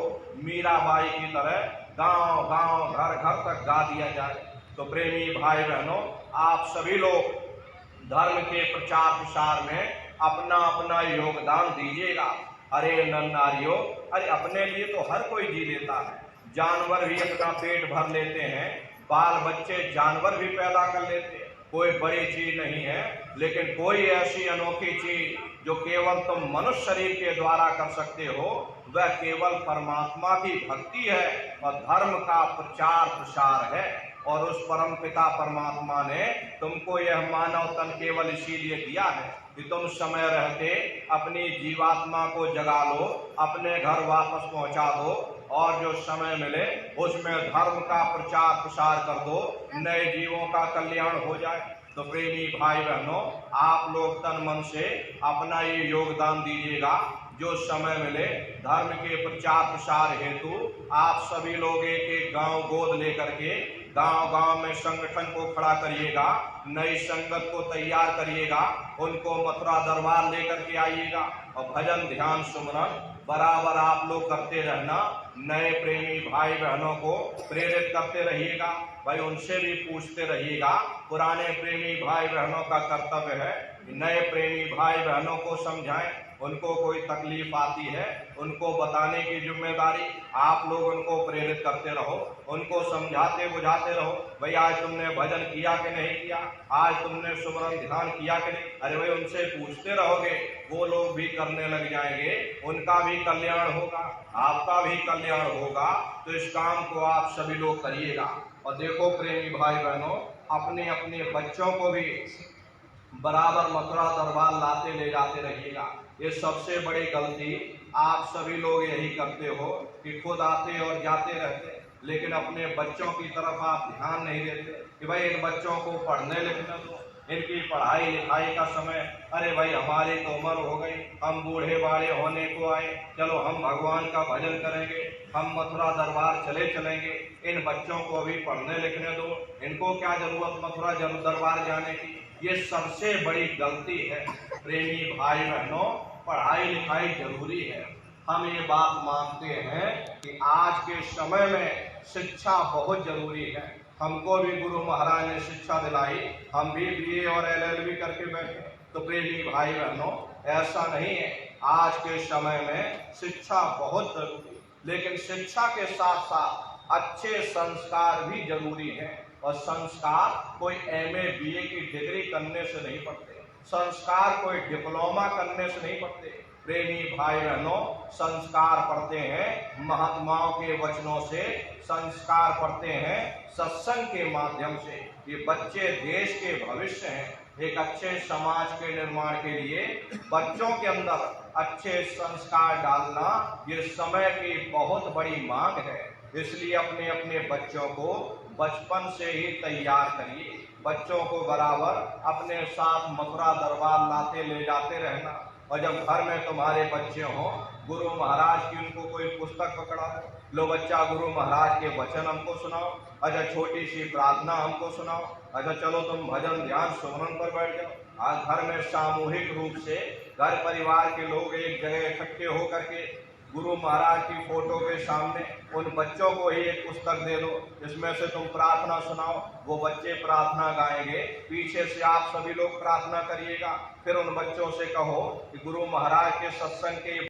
मीराबाई की तरह गांव-गांव, घर-घर तक गा दिया जाए। तो प्रेमी भाई बहनों, आप सभी लोग धर्म के प्रचार प्रसार में अपना अपना योगदान दीजिएगा। अरे नर नारियों, अरे अपने लिए तो हर कोई जी लेता है, जानवर भी अपना पेट भर लेते हैं, बाल बच्चे जानवर भी पैदा कर लेते हैं, कोई बड़ी चीज नहीं है। लेकिन कोई ऐसी अनोखी चीज जो केवल तुम मनुष्य शरीर के द्वारा कर सकते हो, वह केवल परमात्मा की भक्ति है और धर्म का प्रचार प्रसार है। और उस परम पिता परमात्मा ने तुमको यह मानव तन केवल इसीलिए दिया है कि तुम समय रहते अपनी जीवात्मा को जगा लो, अपने घर वापस पहुंचा दो और जो समय मिले उसमें धर्म का प्रचार प्रसार कर दो, नए जीवों का कल्याण हो जाए। तो प्रेमी भाई बहनों, आप लोग तन मन से अपना ये योगदान दीजिएगा। जो समय मिले धर्म के प्रचार प्रसार हेतु आप सभी लोग एक एक गांव गोद लेकर के गांव-गांव में संगठन को खड़ा करिएगा, नई संगत को तैयार करिएगा, उनको मथुरा दरबार लेकर के आइएगा और भजन ध्यान सुमरन बराबर आप लोग करते रहना। नए प्रेमी भाई बहनों को प्रेरित करते रहिएगा, भाई उनसे भी पूछते रहिएगा। पुराने प्रेमी भाई बहनों का कर्तव्य है कि नए प्रेमी भाई बहनों को समझाएं, उनको कोई तकलीफ आती है उनको बताने की जिम्मेदारी आप लोग उनको प्रेरित करते रहो, उनको समझाते बुझाते रहो। भाई आज तुमने भजन किया कि नहीं किया, आज तुमने सुमरन ध्यान किया कि नहीं, अरे भाई उनसे पूछते रहोगे, वो लोग भी करने लग जाएंगे, उनका भी कल्याण होगा, आपका भी कल्याण होगा। तो इस काम को आप सभी लोग करिएगा। और देखो प्रेमी भाई बहनों, अपने अपने बच्चों को भी बराबर मथुरा दरबार लाते ले जाते रहिएगा। ये सबसे बड़ी गलती आप सभी लोग यही करते हो कि खुद आते और जाते रहते, लेकिन अपने बच्चों की तरफ आप ध्यान नहीं देते कि भाई इन बच्चों को पढ़ने लिखने दो, इनकी पढ़ाई लिखाई का समय। अरे भाई हमारी तो उम्र हो गई, हम बूढ़े बाड़े होने को आए, चलो हम भगवान का भजन करेंगे, हम मथुरा दरबार चलेंगे। इन बच्चों को भी पढ़ने लिखने दो, इनको क्या जरूरत मथुरा दरबार जाने की। ये सबसे बड़ी गलती है। प्रेमी भाई बहनों, पढ़ाई लिखाई जरूरी है, हम ये बात मानते हैं कि आज के समय में शिक्षा बहुत जरूरी है। हमको भी गुरु महाराज ने शिक्षा दिलाई, हम भी BA और LLB करके बैठे। तो प्रेमी भाई बहनों, ऐसा नहीं है, आज के समय में शिक्षा बहुत जरूरी है, लेकिन शिक्षा के साथ साथ अच्छे संस्कार भी जरूरी हैं। और संस्कार कोई MA BA की डिग्री करने से नहीं पड़ते, संस्कार कोई डिप्लोमा करने से नहीं पड़ते। प्रेमी भाई बहनों, संस्कार पढ़ते हैं महात्माओं के वचनों से, संस्कार पढ़ते हैं सत्संग के माध्यम से। ये बच्चे देश के भविष्य हैं। एक अच्छे समाज के निर्माण के लिए बच्चों के अंदर अच्छे संस्कार डालना ये समय की बहुत बड़ी मांग है। इसलिए अपने अपने बच्चों को बचपन से ही तैयार करिए, बच्चों को बराबर अपने साथ मथुरा दरबार लाते ले जाते रहना। और जब घर में तुम्हारे बच्चे हों, गुरु महाराज की उनको कोई पुस्तक पकड़ा दो, लो बच्चा गुरु महाराज के वचन हमको सुनाओ, अच्छा छोटी सी प्रार्थना हमको सुनाओ, अच्छा चलो तुम भजन ध्यान सुमरन पर बैठ जाओ। आज घर में सामूहिक रूप से घर परिवार के लोग एक जगह इकट्ठे होकर के गुरु महाराज की फोटो के सामने उन बच्चों को ही एक पुस्तक दे दो, जिसमें से तुम प्रार्थना सुनाओ। वो बच्चे प्रार्थना गाएंगे, पीछे से आप सभी लोग प्रार्थना करिएगा। फिर उन बच्चों से कहो कि गुरु महाराज के सत्संग के